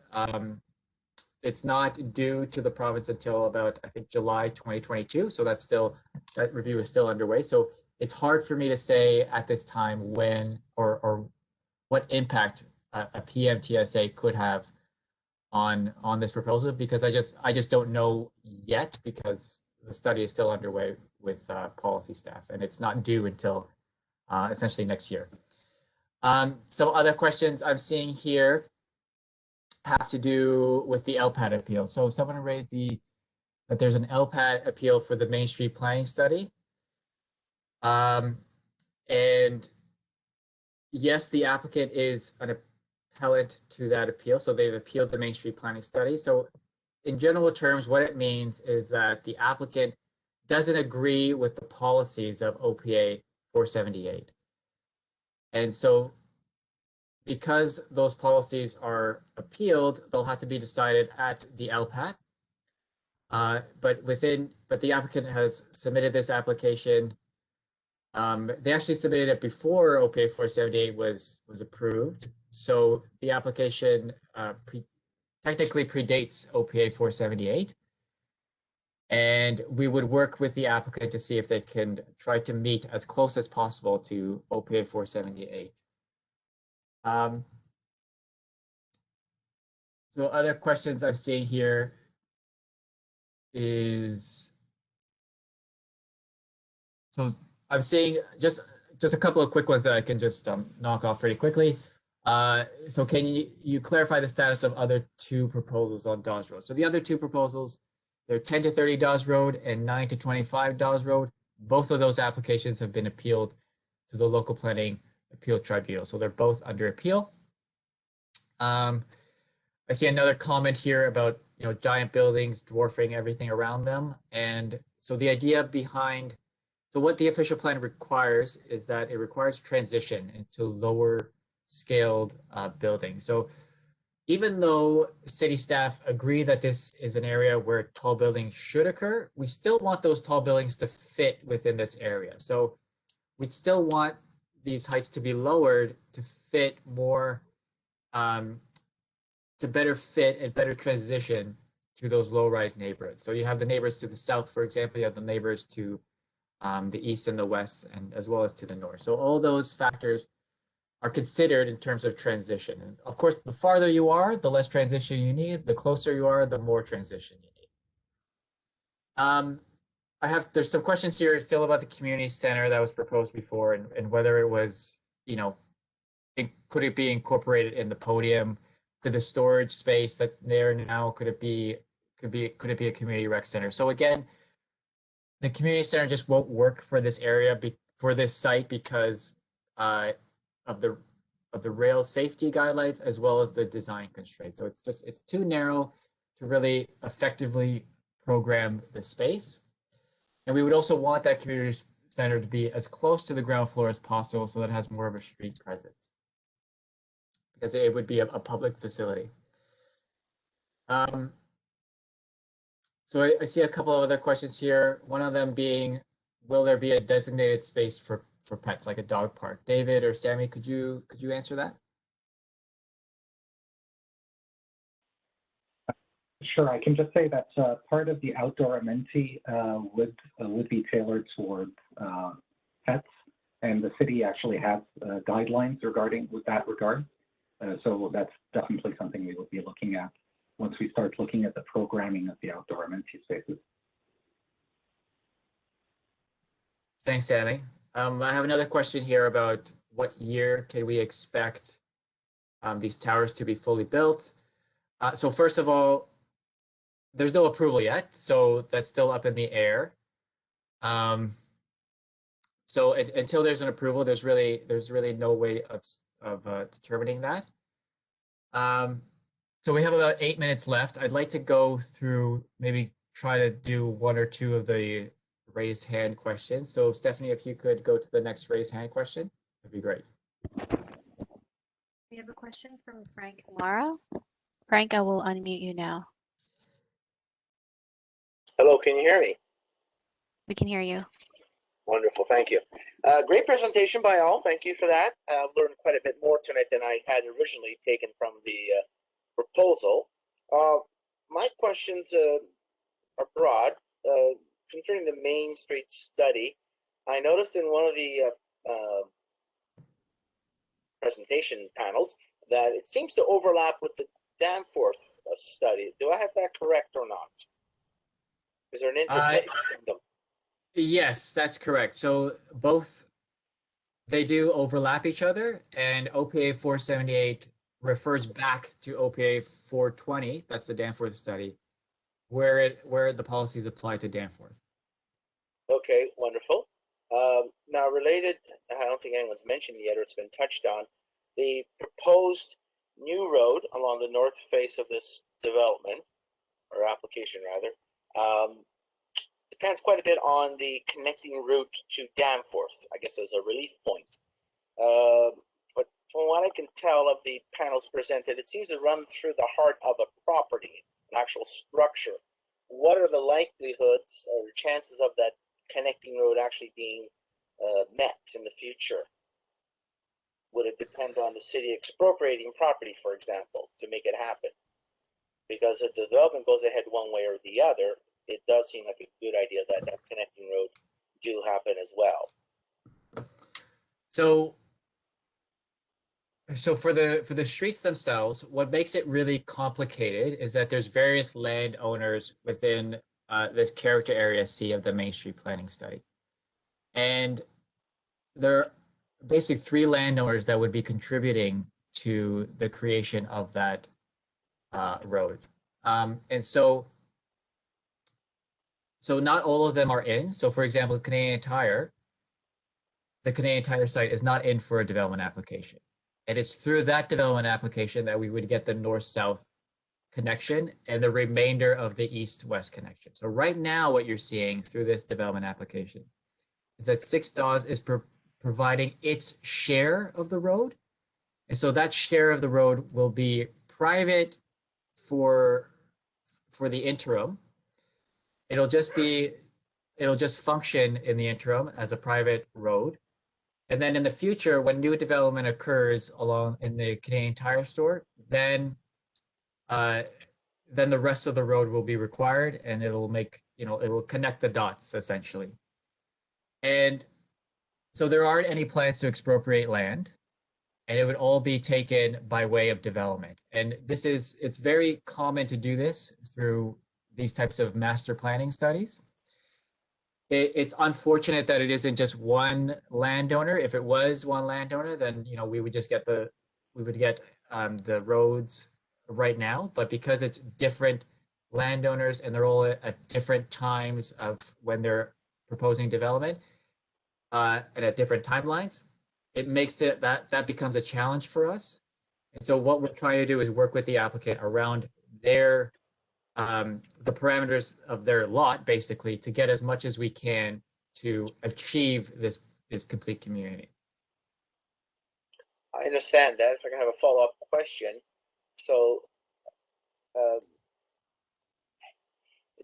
It's not due to the province until about, I think, July 2022. So that review is still underway. So it's hard for me to say at this time when or what impact a PMTSA could have on this proposal, because I just don't know yet, because the study is still underway with policy staff, and it's not due until essentially next year. Some other questions I'm seeing here have to do with the LPAT appeal. So someone raised that there's an LPAT appeal for the Main Street planning study. And yes, the applicant is an appellant to that appeal. So they've appealed the Main Street planning study. So in general terms, what it means is that the applicant doesn't agree with the policies of OPA 478. And so because those policies are appealed, they'll have to be decided at the LPAT. But the applicant has submitted this application. They actually submitted it before OPA 478 was approved. So the application technically predates OPA 478. And we would work with the applicant to see if they can try to meet as close as possible to OPA 478. So other questions I'm seeing here is, so I'm seeing just a couple of quick ones that I can just knock off pretty quickly. So can you clarify the status of other two proposals on Dawes Road? So the other two proposals, they're 10 to 30 Dawes Road and 9 to 25 Dawes Road. Both of those applications have been appealed to the local planning appeal tribunal. So they're both under appeal. I see another comment here about, giant buildings dwarfing everything around them. And so the idea behind, so what the official plan requires is that it requires transition into lower scaled buildings. So even though city staff agree that this is an area where tall buildings should occur, we still want those tall buildings to fit within this area. So we'd still want these heights to be lowered to fit more, to better fit and better transition to those low-rise neighborhoods. So you have the neighbors to the south, for example, you have the neighbors to the east and the west, and as well as to the north. So all those factors are considered in terms of transition. And of course, the farther you are, the less transition you need. The closer you are, the more transition you need. There's some questions here still about the community center that was proposed before, and whether it was, could it be incorporated in the podium? Could the storage space that's there now, could it be a community rec center? So again, the community center just won't work for this area for this site because of the rail safety guidelines as well as the design constraints. So it's too narrow to really effectively program the space. And we would also want that community center to be as close to the ground floor as possible so that it has more of a street presence, because it would be a public facility. So I see a couple of other questions here. One of them being, will there be a designated space for pets, like a dog park? David or Sammy, could you answer that? Sure, I can just say that part of the outdoor amenity would be tailored towards pets, and the city actually has guidelines regarding with that regard. So that's definitely something we will be looking at once we start looking at the programming of the outdoor amenity spaces. Thanks, Sammy. I have another question here about what year can we expect these towers to be fully built. So first of all, there's no approval yet, so that's still up in the air. So until there's an approval, there's really no way of determining that. So we have about 8 minutes left. I'd like to go through, maybe try to do one or two of the raise hand questions. So Stephanie, if you could go to the next raise hand question, that'd be great. We have a question from Frank Mara. Frank, I will unmute you now. Hello, can you hear me? We can hear you. Wonderful, thank you. Great presentation by all. Thank you for that. I've learned quite a bit more tonight than I had originally taken from the proposal. My questions are broad. Concerning the Main Street study, I noticed in one of the presentation panels that it seems to overlap with the Danforth study. Do I have that correct or not? Is there an interplay between them? Yes, that's correct. So both, they do overlap each other, and OPA 478 refers back to OPA 420, that's the Danforth study, where the policies apply to Danforth. Okay, wonderful. Now related, I don't think anyone's mentioned yet or it's been touched on, the proposed new road along the north face of this development, or application rather, depends quite a bit on the connecting route to Danforth, I guess as a relief point. But from what I can tell of the panels presented, it seems to run through the heart of a property, an actual structure. What are the likelihoods or chances of that connecting road actually being met in the future? Would it depend on the city expropriating property, for example, to make it happen? Because if the development goes ahead one way or the other, it does seem like a good idea that that connecting road do happen as well. So for the streets themselves, what makes it really complicated is that there's various landowners within this character area C of the Main Street Planning Study. And there are basically 3 landowners that would be contributing to the creation of that road. And so not all of them are in. So for example, the Canadian Tire site is not in for a development application. And it's through that development application that we would get the north-south connection and the remainder of the east-west connection. So right now, what you're seeing through this development application is that 6 Dawes is providing its share of the road. And so that share of the road will be private for the interim. It'll just function in the interim as a private road. And then in the future, when new development occurs along in the Canadian Tire store, then the rest of the road will be required, and it'll make, it will connect the dots essentially. And so there aren't any plans to expropriate land, and it would all be taken by way of development. And it's very common to do this through these types of master planning studies. It's unfortunate that it isn't just one landowner. If it was one landowner, then we would just get the roads right now. But because it's different landowners and they're all at different times of when they're proposing development, and at different timelines, it makes it that becomes a challenge for us. And so what we're trying to do is work with the applicant around their the parameters of their lot, basically, to get as much as we can to achieve this complete community. I understand that. If I can have a follow-up question. So it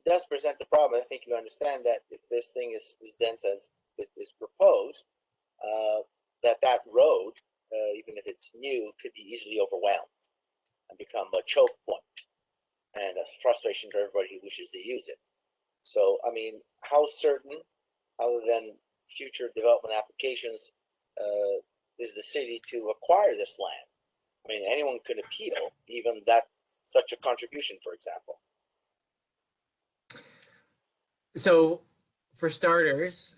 does present the problem. I think you understand that if this thing is dense as it is proposed, that road, even if it's new, could be easily overwhelmed and become a choke point and a frustration to everybody who wishes to use it. So, I mean, how certain, other than future development applications, is the city to acquire this land? I mean, anyone could appeal, even that such a contribution, for example. So, for starters,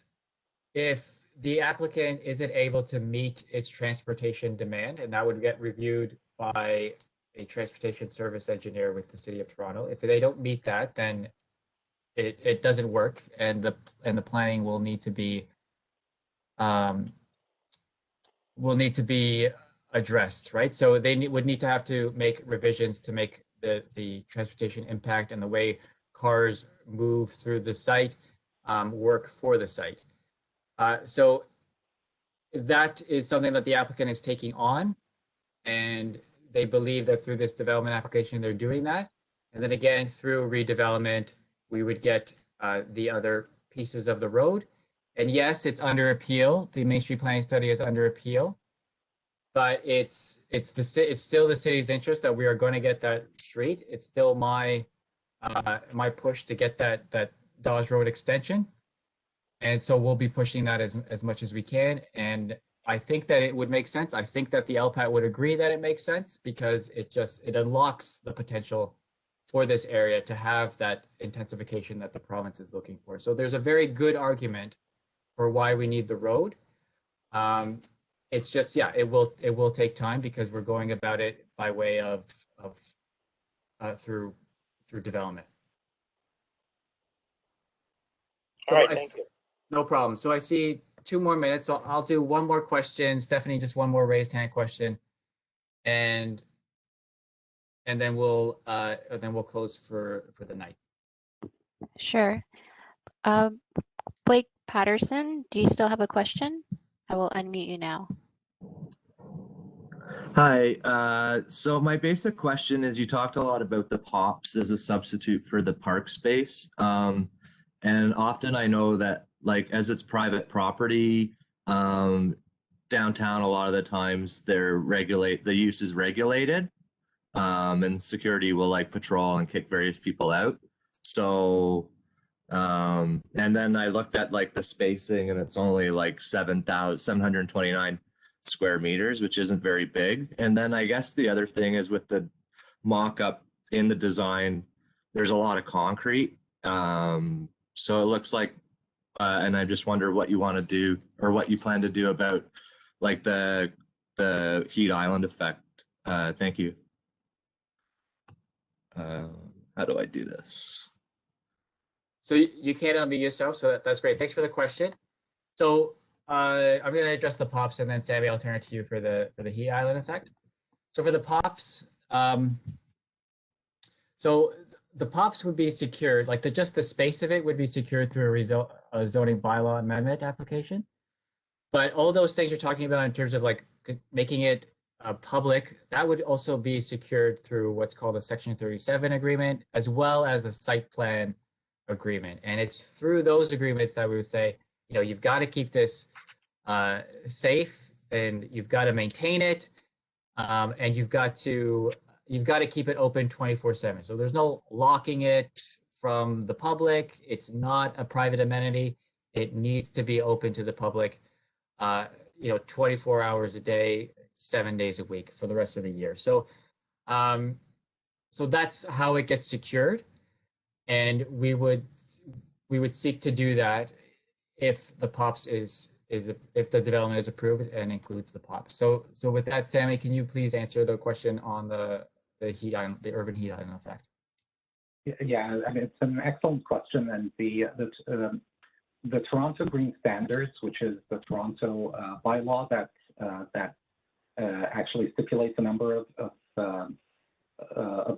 if the applicant isn't able to meet its transportation demand, and that would get reviewed by a transportation service engineer with the City of Toronto. If they don't meet that, then it doesn't work, and the planning will need to be addressed, right? So they would need to have to make revisions to make the transportation impact and the way cars move through the site work for the site. So that is something that the applicant is taking on, and they believe that through this development application, they're doing that. And then again, through redevelopment, we would get the other pieces of the road. And yes, it's under appeal. The Main Street Planning Study is under appeal, but it's still the city's interest that we are going to get that street. It's still my push to get that Dawes Road extension. And so we'll be pushing that as much as we can. And I think that it would make sense. I think that the LPAT would agree that it makes sense, because it unlocks the potential for this area to have that intensification that the province is looking for. So there's a very good argument for why we need the road. It's just, yeah, it will take time, because we're going about it by way of through development. All right, thank you. No problem. So I see 2 more minutes. So I'll do one more question. Stephanie, just one more raised hand question, and then we'll close for the night. Sure. Blake Patterson, do you still have a question? I will unmute you now. Hi. So my basic question is, you talked a lot about the POPs as a substitute for the park space. And often I know that, like, as it's private property, downtown, a lot of the times the use is regulated, and security will like patrol and kick various people out. So, and then I looked at like the spacing, and it's only like 729 square meters, which isn't very big. And then I guess the other thing is, with the mock-up in the design, there's a lot of concrete. So it looks like, and I just wonder what you want to do, or what you plan to do about like the heat island effect. Thank you. How do I do this? So you can't unmute yourself, so that's great. Thanks for the question. So I'm going to address the POPs, and then Sammy, I'll turn it to you for the heat island effect. So for the POPs, so the POPs would be secured, like just the space of it would be secured through a zoning bylaw amendment application. But all those things you're talking about in terms of like making it public, that would also be secured through what's called a Section 37 agreement, as well as a site plan agreement. And it's through those agreements that we would say, you've got to keep this safe, and you've got to maintain it, and you've got to keep it open 24/7. So there's no locking it from the public. It's not a private amenity. It needs to be open to the public, 24 hours a day, 7 days a week for the rest of the year. So, so that's how it gets secured, and we would seek to do that if the POPs if the development is approved and includes the POPs. So with that, Sammy, can you please answer the question on the heat island, the urban heat island effect? Yeah, I mean, it's an excellent question, and the Toronto Green Standards, which is the Toronto bylaw that actually stipulates a number of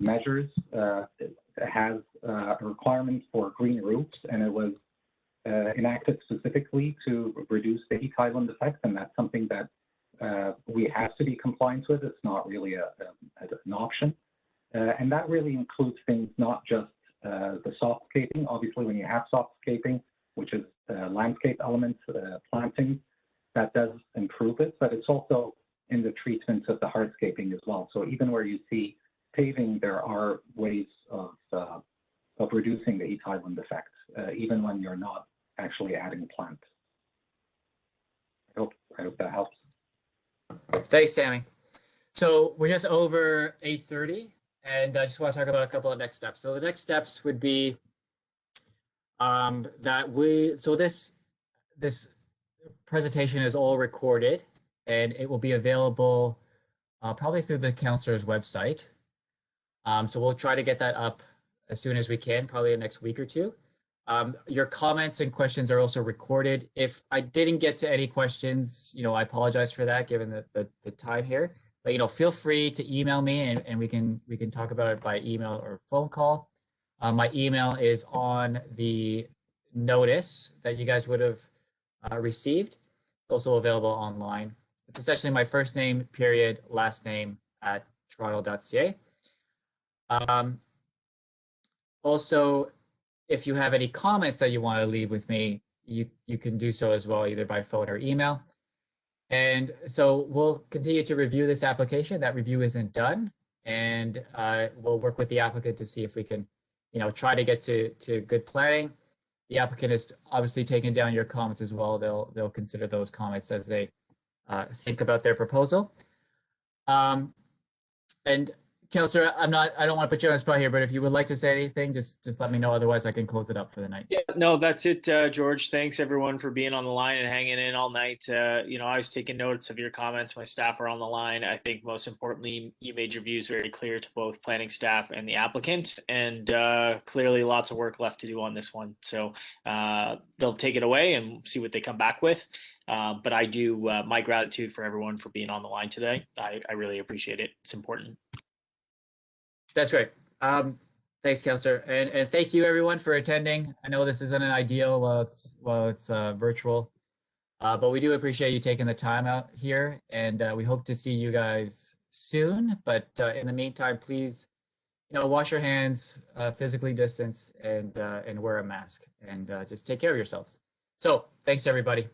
measures, has a requirement for green roofs, and it was enacted specifically to reduce the heat island effect, and that's something that we have to be compliant with. It's not really an option. And that really includes things not just the softscaping. Obviously, when you have softscaping, which is landscape elements, planting, that does improve it, but it's also in the treatment of the hardscaping as well. So even where you see paving, there are ways of reducing the heat island effect, even when you're not actually adding plant. I hope that helps. Thanks, Sammy. So we're just over 8:30, and I just want to talk about a couple of next steps. So the next steps would be this presentation is all recorded, and it will be available probably through the councilor's website. So we'll try to get that up as soon as we can, probably the next week or two. Your comments and questions are also recorded. If I didn't get to any questions, I apologize for that, given the time here. But feel free to email me, and we can talk about it by email or phone call. My email is on the notice that you guys would have received. It's also available online. It's essentially my first name, period, last name @toronto.ca. Also, if you have any comments that you want to leave with me, you can do so as well, either by phone or email. And so we'll continue to review this application. That review isn't done, and we'll work with the applicant to see if we can, try to get to good planning. The applicant is obviously taking down your comments as well. They'll consider those comments as they think about their proposal. And Councillor, I don't want to put you on the spot here, but if you would like to say anything, just let me know. Otherwise, I can close it up for the night. Yeah, no, that's it, George. Thanks everyone for being on the line and hanging in all night. I was taking notes of your comments. My staff are on the line. I think most importantly, you made your views very clear to both planning staff and the applicant, and clearly lots of work left to do on this one. So they'll take it away and see what they come back with. But I do my gratitude for everyone for being on the line today. I really appreciate it. It's important. That's great. Thanks, Councillor, and thank you everyone for attending. I know this isn't an ideal while it's virtual, but we do appreciate you taking the time out here, and we hope to see you guys soon. But in the meantime, please, wash your hands, physically distance, and wear a mask, and just take care of yourselves. So thanks everybody.